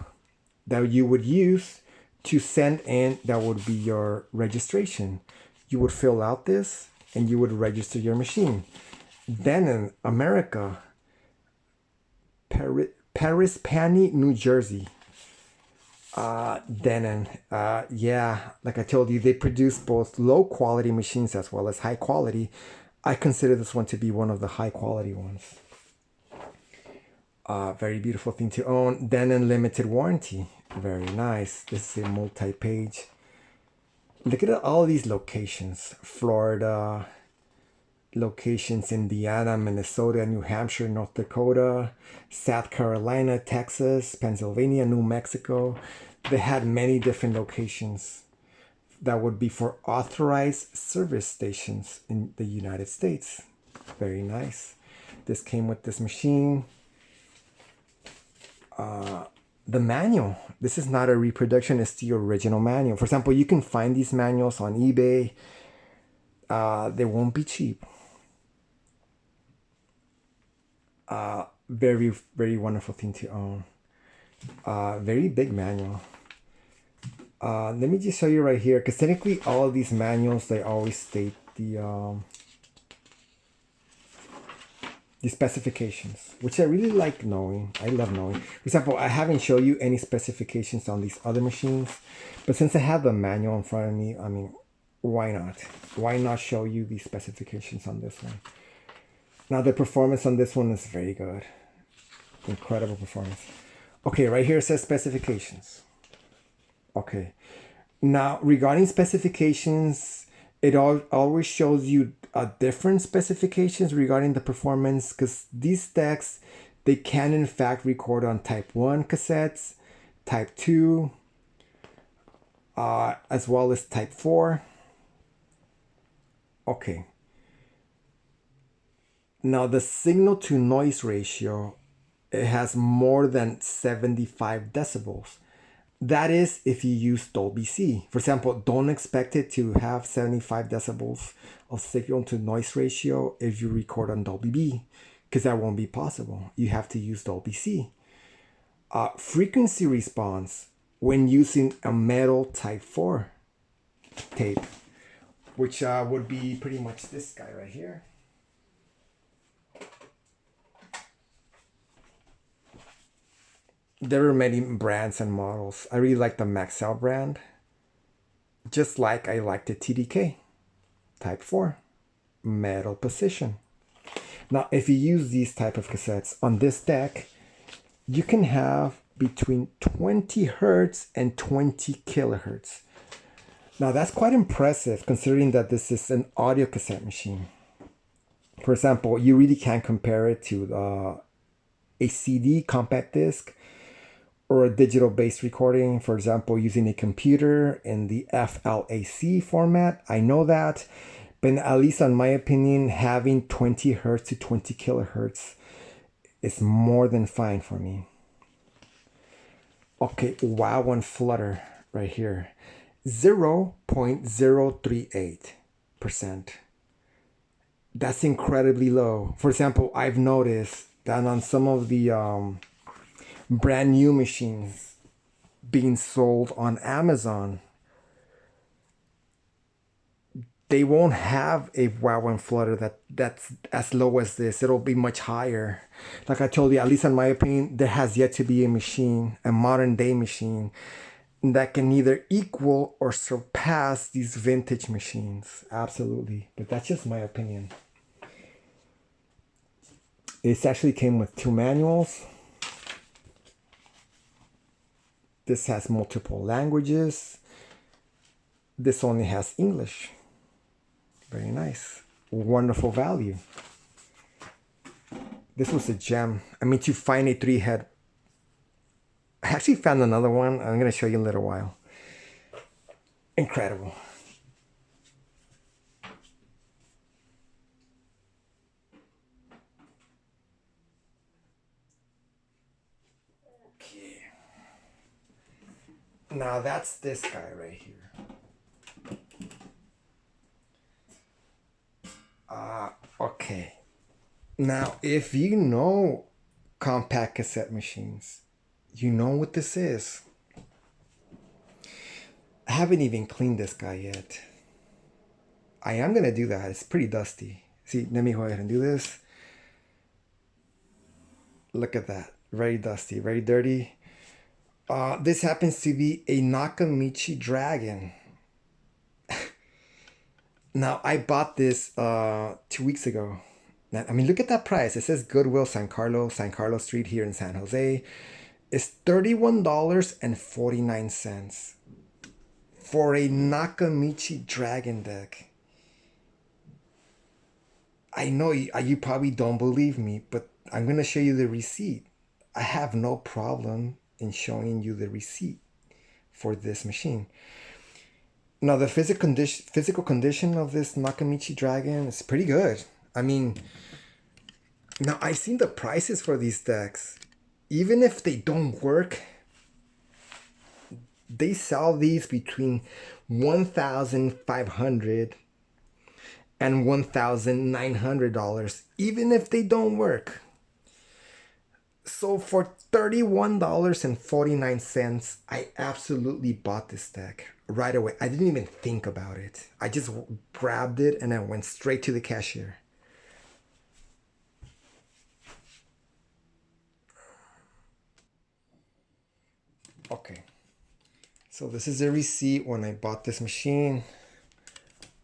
that you would use to send in. That would be your registration. You would fill out this and you would register your machine. Then in America, Paris, Penny, New Jersey. Yeah, like I told you, they produce both low quality machines as well as high quality. I consider this one to be one of the high quality ones. Very beautiful thing to own. Denon limited warranty. Very nice. This is a multi-page. Look at all these locations. Florida, locations Indiana, Minnesota, New Hampshire, North Dakota, South Carolina, Texas, Pennsylvania, New Mexico. They had many different locations that would be for authorized service stations in the United States. Very nice. This came with this machine. The manual. This is not a reproduction, it's the original manual. For example, you can find these manuals on eBay. They won't be cheap. Very, very wonderful thing to own. Very big manual. Let me just show you right here, because technically all of these manuals, they always state the specifications, which I really like knowing. I love knowing. For example, I haven't shown you any specifications on these other machines, but since I have the manual in front of me, I mean, why not? Why not show you the specifications on this one? Now, the performance on this one is very good. Incredible performance. Okay, right here it says specifications. Okay. Now, regarding specifications, it always shows you different specifications regarding the performance, because these decks, they can in fact record on type 1 cassettes, type 2, as well as type 4. Okay. Now the signal to noise ratio, it has more than 75 decibels. That is if you use Dolby C. For example, don't expect it to have 75 decibels of signal to noise ratio if you record on Dolby B, because that won't be possible. You have to use Dolby C. Frequency response when using a metal type 4 tape, which would be pretty much this guy right here. There are many brands and models. I really like the Maxell brand, just like I like the TDK type 4 metal position. Now, if you use these type of cassettes on this deck, you can have between 20 hertz and 20 kilohertz. Now, that's quite impressive considering that this is an audio cassette machine. For example, you really can't compare it to a CD compact disc or a digital bass recording, for example, using a computer in the FLAC format. I know that, but at least in my opinion, having 20 hertz to 20 kilohertz is more than fine for me. Okay, wow, and flutter right here, 0.038%. That's incredibly low. For example, I've noticed that on some of the brand new machines being sold on Amazon, they won't have a wow and flutter that's as low as this. It'll be much higher. Like I told you, at least in my opinion, there has yet to be a machine, a modern day machine, that can either equal or surpass these vintage machines. Absolutely. But that's just my opinion. It actually came with 2 manuals. This has multiple languages. This only has English. Very nice. Wonderful value. This was a gem. I mean, to find a 3-head. I actually found another one. I'm going to show you in a little while. Incredible. Okay. Now that's this guy right here. Okay. Now, if you know compact cassette machines, you know what this is. I haven't even cleaned this guy yet. I am going to do that. It's pretty dusty. See, let me go ahead and do this. Look at that. Very dusty, very dirty. This happens to be a Nakamichi Dragon. Now, I bought this 2 weeks ago. Now, I mean, look at that price. It says Goodwill, San Carlos Street here in San Jose. It's $31.49 for a Nakamichi Dragon deck. I know you probably don't believe me, but I'm going to show you the receipt. I have no problem in showing you the receipt for this machine. Now, the physical condition of this Nakamichi Dragon is pretty good. I mean, now I've seen the prices for these decks. Even if they don't work, they sell these between $1,500 and $1,900, even if they don't work. So for $31.49, I absolutely bought this deck right away. I didn't even think about it. I just grabbed it and I went straight to the cashier. Okay, so this is a receipt when I bought this machine.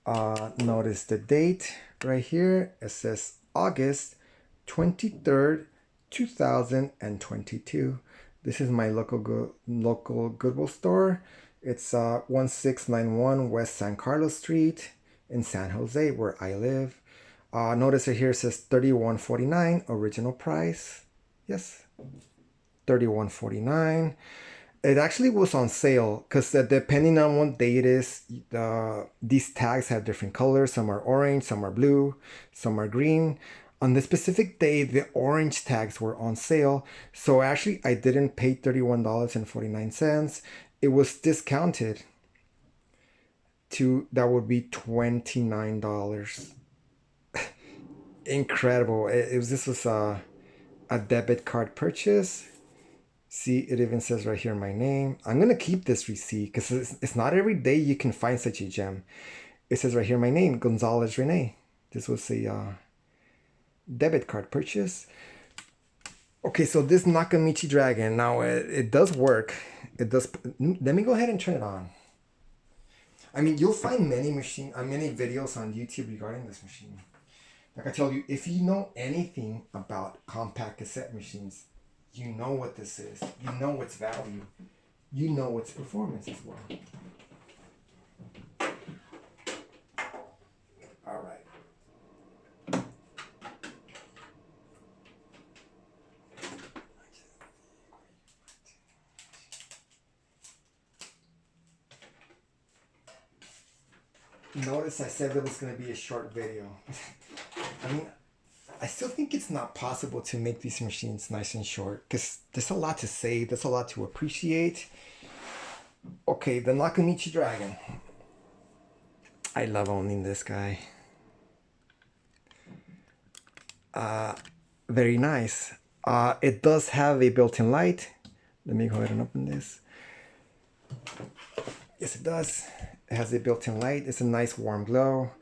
Notice the date right here. It says August 23rd, 2022. This is my local Goodwill store. It's 1691 West San Carlos Street in San Jose, where I live. Notice it here says $31.49 original price. Yes, $31.49. It actually was on sale because depending on what day it is, these tags have different colors. Some are orange, some are blue, some are green. On this specific day, the orange tags were on sale. So actually, I didn't pay $31.49. It was discounted to, that would be $29. Incredible. This was a debit card purchase. See, it even says right here my name. I'm going to keep this receipt because it's not every day you can find such a gem. It says right here my name, Gonzalez Rene. This was a debit card purchase. Okay, so this Nakamichi Dragon, now it does work. It does. Let me go ahead and turn it on. I mean, you'll find many videos on YouTube regarding this machine. Like I told you, if you know anything about compact cassette machines, you know what this is. You know its value. You know its performance as well. All right. Notice I said it was going to be a short video. I mean, I still think it's not possible to make these machines nice and short because there's a lot to say, there's a lot to appreciate. Okay, the Nakamichi Dragon. I love owning this guy. Very nice. It does have a built-in light. Let me go ahead and open this. Yes, it does. It has a built-in light. It's a nice warm glow.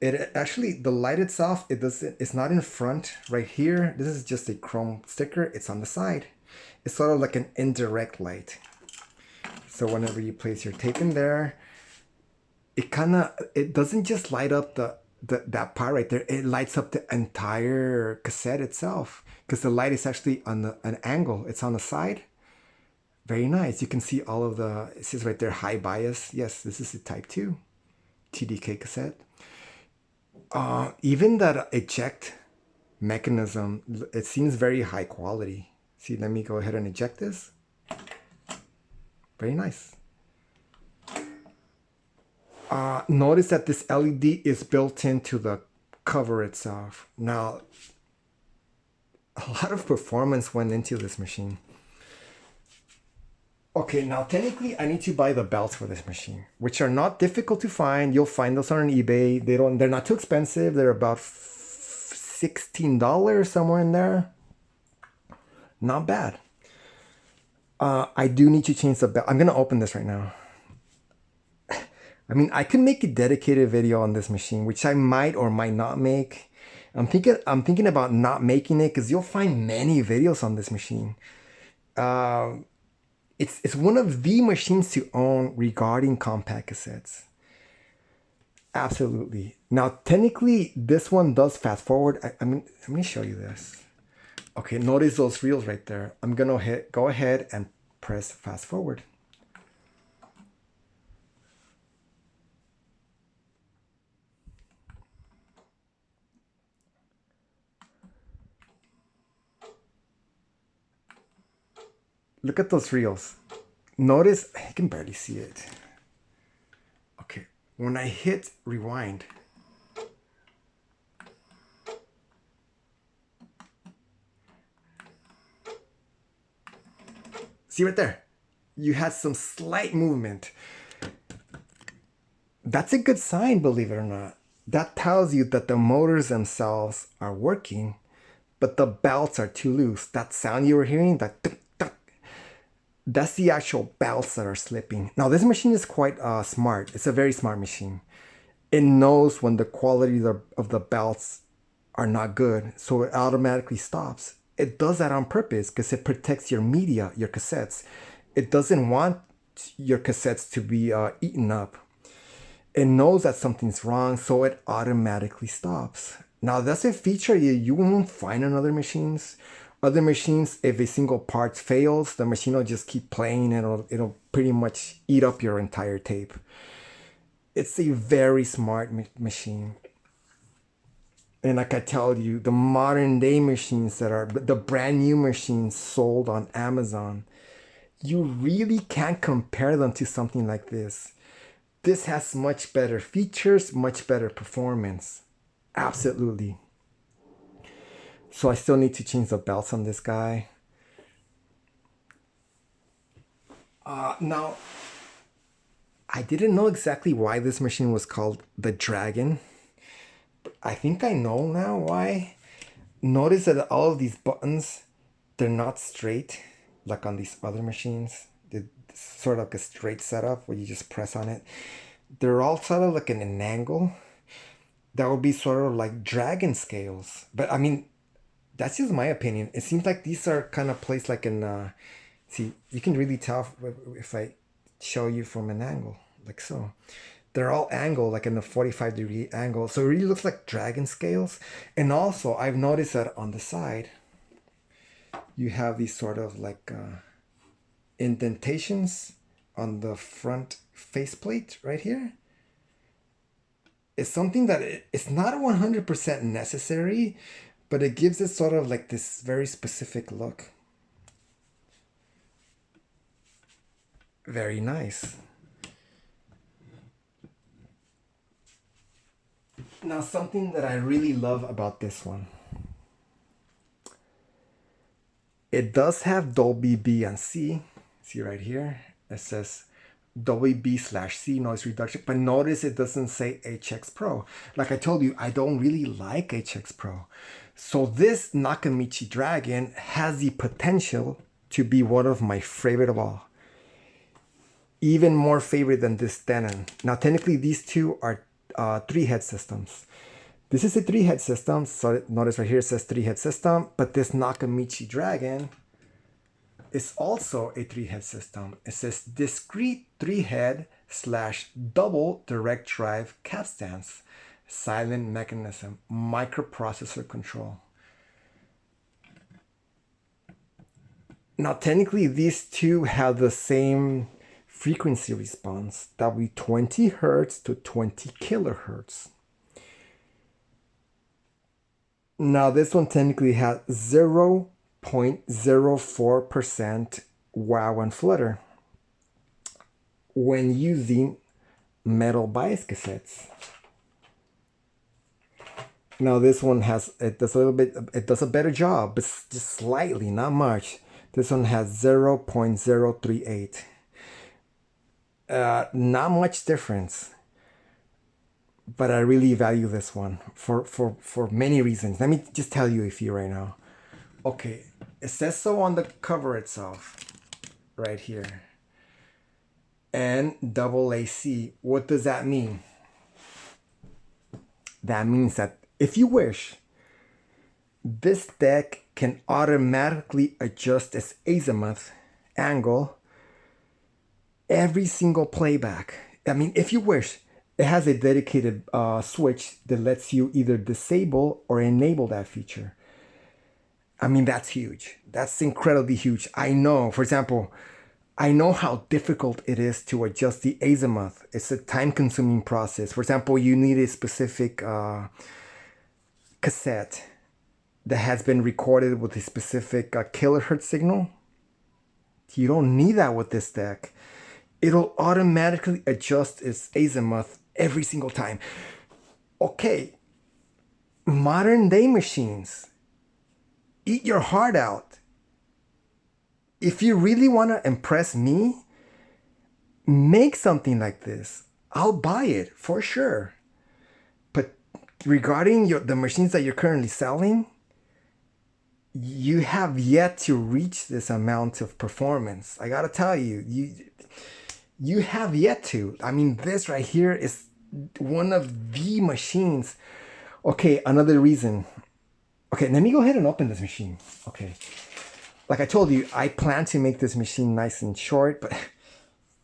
It actually, the light itself, it's not in front right here. This is just a chrome sticker. It's on the side. It's sort of like an indirect light. So whenever you place your tape in there, it doesn't just light up that part right there. It lights up the entire cassette itself because the light is actually on an angle. It's on the side. Very nice. You can see all of it says right there, high bias. Yes, this is a type 2 TDK cassette. Even that eject mechanism, it seems very high quality. See, let me go ahead and eject this. Very nice. Notice that this LED is built into the cover itself. Now, a lot of performance went into this machine. Okay, now technically I need to buy the belts for this machine, which are not difficult to find. You'll find those on eBay. They're not too expensive. They're about $16 somewhere in there. Not bad. I do need to change the belt. I'm gonna open this right now. I mean, I can make a dedicated video on this machine, which I might or might not make. I'm thinking about not making it because you'll find many videos on this machine. It's one of the machines to own regarding compact cassettes. Absolutely. Now, technically, this one does fast forward. I mean, let me show you this. Okay, notice those reels right there. I'm gonna go ahead and press fast forward. Look at those reels. Notice, I can barely see it. Okay, when I hit rewind, see right there? You had some slight movement. That's a good sign, believe it or not. That tells you that the motors themselves are working, but the belts are too loose. That sound you were hearing, that's the actual belts that are slipping. Now, this machine is quite smart. It's a very smart machine. It knows when the quality of the belts are not good, so it automatically stops. It does that on purpose because it protects your media, your cassettes. It doesn't want your cassettes to be eaten up. It knows that something's wrong, so it automatically stops. Now, that's a feature you won't find on other machines. Other machines, if a single part fails, the machine will just keep playing and it'll pretty much eat up your entire tape. It's a very smart machine. And like I tell you, the modern day machines that are the brand new machines sold on Amazon, you really can't compare them to something like this. This has much better features, much better performance. Absolutely. So I still need to change the belts on this guy. Now, I didn't know exactly why this machine was called the Dragon. But I think I know now why. Notice that all of these buttons, they're not straight like on these other machines. They're sort of like a straight setup where you just press on it. They're all sort of like in an angle. That would be sort of like dragon scales. But I mean, that's just my opinion. It seems like these are kind of placed like in, see, you can really tell if I show you from an angle, like so. They're all angled like in a 45-degree angle. So it really looks like dragon scales. And also, I've noticed that on the side, you have these sort of like indentations on the front faceplate right here. It's something that it's not 100% necessary, but it gives it sort of like this very specific look. Very nice. Now, something that I really love about this one. It does have Dolby B and C. See right here? It says Dolby B/C noise reduction, but notice it doesn't say HX Pro. Like I told you, I don't really like HX Pro. So this Nakamichi Dragon has the potential to be one of my favorite of all. Even more favorite than this Denon. Now technically these two are 3-head systems. This is a 3-head system, so notice right here it says 3-head system, but this Nakamichi Dragon is also a 3-head system. It says discrete 3-head / double direct drive capstans, silent mechanism, microprocessor control. Now, technically, these two have the same frequency response. That will be 20 hertz to 20 kilohertz. Now, this one technically has 0.04% wow and flutter when using metal bias cassettes. Now, this one has, it does a better job, but just slightly, not much. This one has 0.038. Not much difference, but I really value this one for many reasons. Let me just tell you a few right now. Okay, it says so on the cover itself, right here. NAAC. What does that mean? That means that if you wish, this deck can automatically adjust its azimuth angle every single playback. I mean, if you wish, it has a dedicated switch that lets you either disable or enable that feature. I mean, that's huge. That's incredibly huge. I know, for example, I know how difficult it is to adjust the azimuth. It's a time-consuming process. For example, you need a specific cassette that has been recorded with a specific kilohertz signal. You don't need that with this deck. It'll automatically adjust its azimuth every single time. Okay, modern day machines, eat your heart out. If you really want to impress me, make something like this. I'll buy it for sure. But regarding the machines that you're currently selling, you have yet to reach this amount of performance. I gotta tell you, you have yet to. I mean, this right here is one of the machines. Okay, another reason. Okay, let me go ahead and open this machine. Okay, like I told you, I plan to make this machine nice and short, but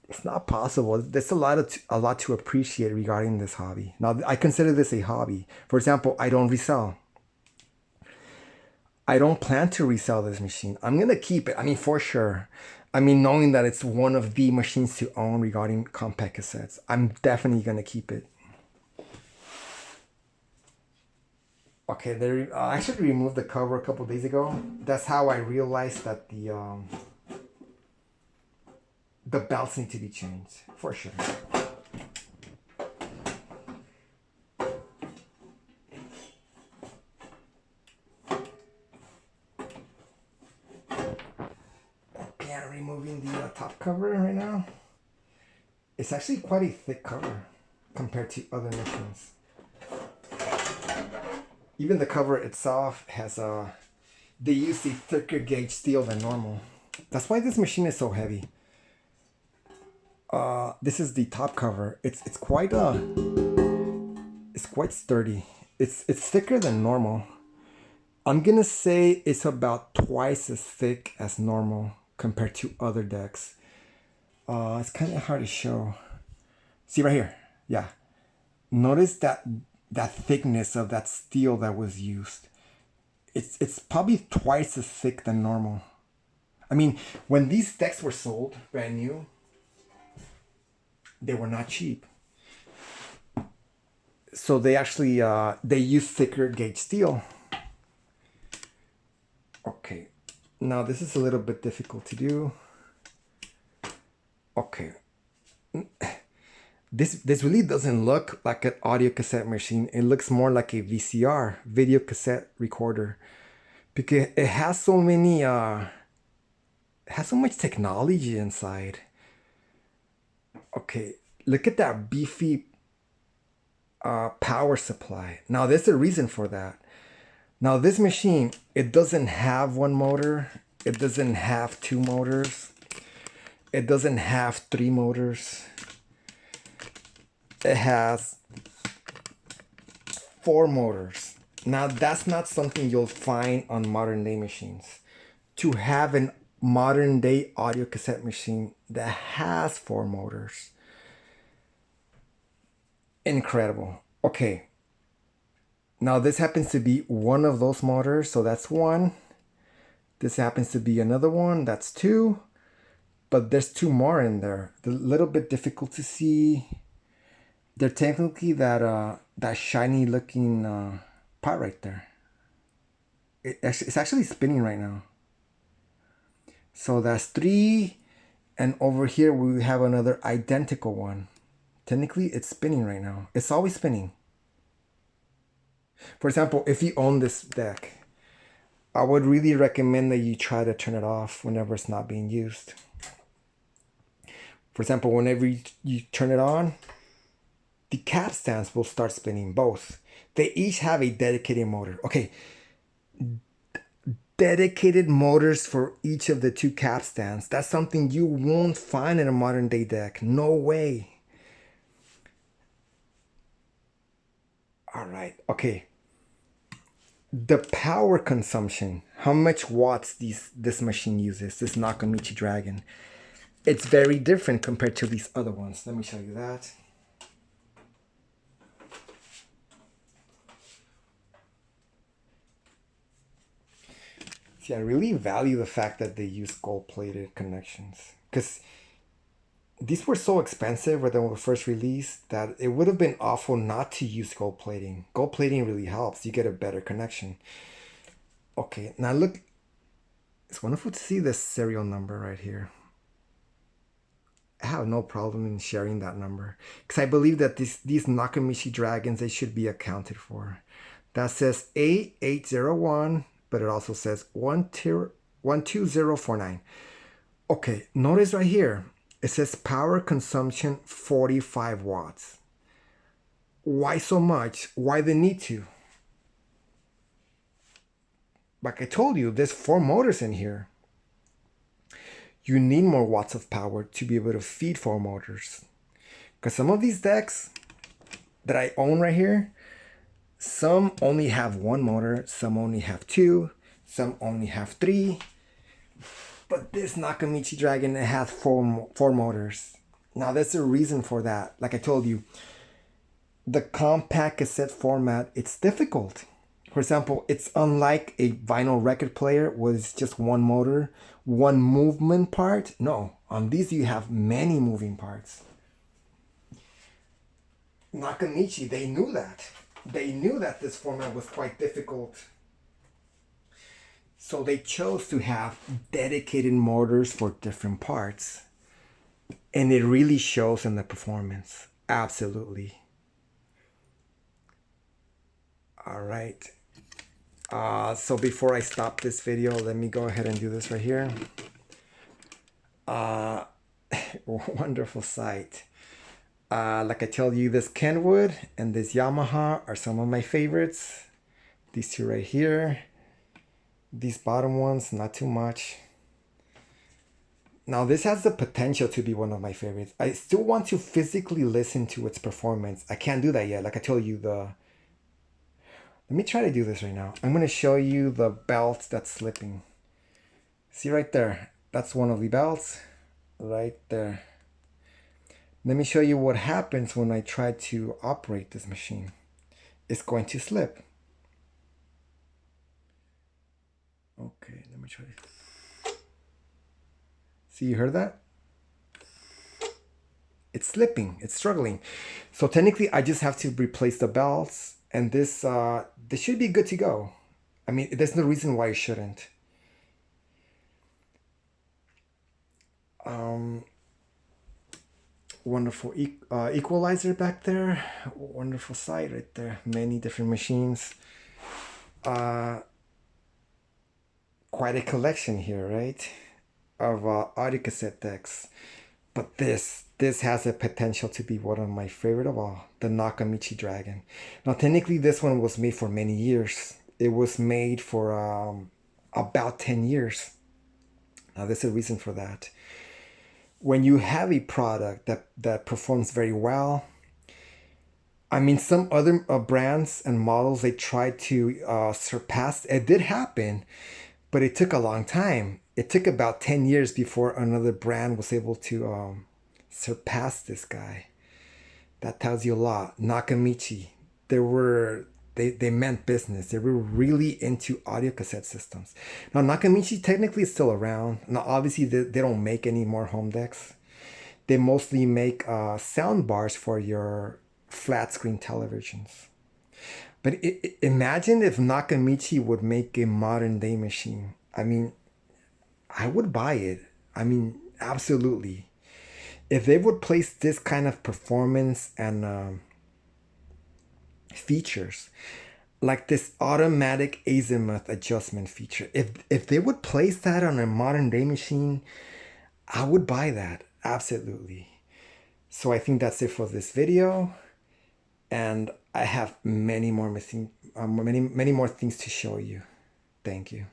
it's not possible. There's a lot to appreciate regarding this hobby. Now, I consider this a hobby. For example, I don't resell. I don't plan to resell this machine. I'm gonna keep it. I mean, for sure. I mean, knowing that it's one of the machines to own regarding compact cassettes, I'm definitely gonna keep it. Okay, there. I actually removed the cover a couple days ago. That's how I realized that the belts need to be changed for sure. Okay, I'm removing the top cover right now. It's actually quite a thick cover compared to other machines. Even the cover itself has they use a thicker gauge steel than normal. That's why this machine is so heavy. This is the top cover. It's quite sturdy. It's thicker than normal. I'm gonna say it's about twice as thick as normal compared to other decks. It's kind of hard to show. See right here, yeah. Notice that thickness of that steel that was used. It's probably twice as thick than normal. I mean, when these decks were sold brand new, they were not cheap. So they actually they use thicker gauge steel. Okay, now this is a little bit difficult to do. Okay. This really doesn't look like an audio cassette machine. It looks more like a VCR, video cassette recorder, because it has so many has so much technology inside. Okay, look at that beefy power supply. Now there's a reason for that. Now this machine, it doesn't have one motor, it doesn't have two motors, it doesn't have three motors. It has 4 motors. Now that's not something you'll find on modern day machines. To have a modern day audio cassette machine that has 4 motors. Incredible. Okay. Now this happens to be one of those motors, so that's 1. This happens to be another one, that's 2. But there's 2 more in there. They're a little bit difficult to see. They're technically that shiny looking part right there. It's actually spinning right now. So that's 3, and over here we have another identical one. Technically it's spinning right now. It's always spinning. For example, if you own this deck, I would really recommend that you try to turn it off whenever it's not being used. For example, whenever you turn it on, the cap stands will start spinning both. They each have a dedicated motor. Okay, dedicated motors for each of the 2 cap stands. That's something you won't find in a modern day deck. No way. All right, okay. The power consumption, how much watts this machine uses, this Nakamichi Dragon, it's very different compared to these other ones. Let me show you that. See, I really value the fact that they use gold-plated connections, because these were so expensive when they were first released that it would have been awful not to use gold plating. Gold plating really helps. You get a better connection. Okay, now look. It's wonderful to see this serial number right here. I have no problem in sharing that number, because I believe that these Nakamichi Dragons, they should be accounted for. That says A801, but it also says 12049. Okay, notice right here, it says power consumption 45 watts. Why so much? Why the need to? Like I told you, there's 4 motors in here. You need more watts of power to be able to feed 4 motors. Because some of these decks that I own right here, some only have 1 motor, some only have 2, some only have 3. But this Nakamichi Dragon, it has 4 motors. Now there's a reason for that. Like I told you, the compact cassette format, it's difficult. For example, it's unlike a vinyl record player where it's just 1 motor, 1 movement part. No, on these you have many moving parts. Nakamichi, they knew that. They knew that this format was quite difficult. So they chose to have dedicated motors for different parts. And it really shows in the performance. Absolutely. All right. So before I stop this video, let me go ahead and do this right here. Wonderful sight. Like I tell you, this Kenwood and this Yamaha are some of my favorites. These 2 right here. These bottom ones, not too much. Now this has the potential to be one of my favorites. I still want to physically listen to its performance. I can't do that yet. Like I told you, let me try to do this right now. I'm going to show you the belt that's slipping. See right there? That's one of the belts right there. Let me show you what happens when I try to operate this machine. It's going to slip. Okay, let me try. See, you heard that? It's slipping, it's struggling. So technically I just have to replace the belts, and this should be good to go. I mean, there's no reason why it shouldn't. Wonderful equalizer back there. Wonderful sight right there. Many different machines. Quite a collection here, right? Of audio cassette decks. But this has the potential to be one of my favorite of all, the Nakamichi Dragon. Now technically this one was made for many years. It was made for about 10 years. Now there's a reason for that. When you have a product that performs very well, I mean, some other brands and models, they tried to surpass. It did happen, but it took a long time. it took about 10 years before another brand was able to surpass this guy. That tells you a lot. Nakamichi, they meant business. They were really into audio cassette systems. Now Nakamichi technically is still around. Now obviously they don't make any more home decks. They mostly make sound bars for your flat screen televisions. But imagine if Nakamichi would make a modern day machine. I mean, I would buy it. I mean, absolutely. If they would place this kind of performance and features, like this automatic azimuth adjustment feature, if they would place that on a modern day machine, I would buy that. Absolutely. So I think that's it for this video. And I have many more many more things to show you. Thank you.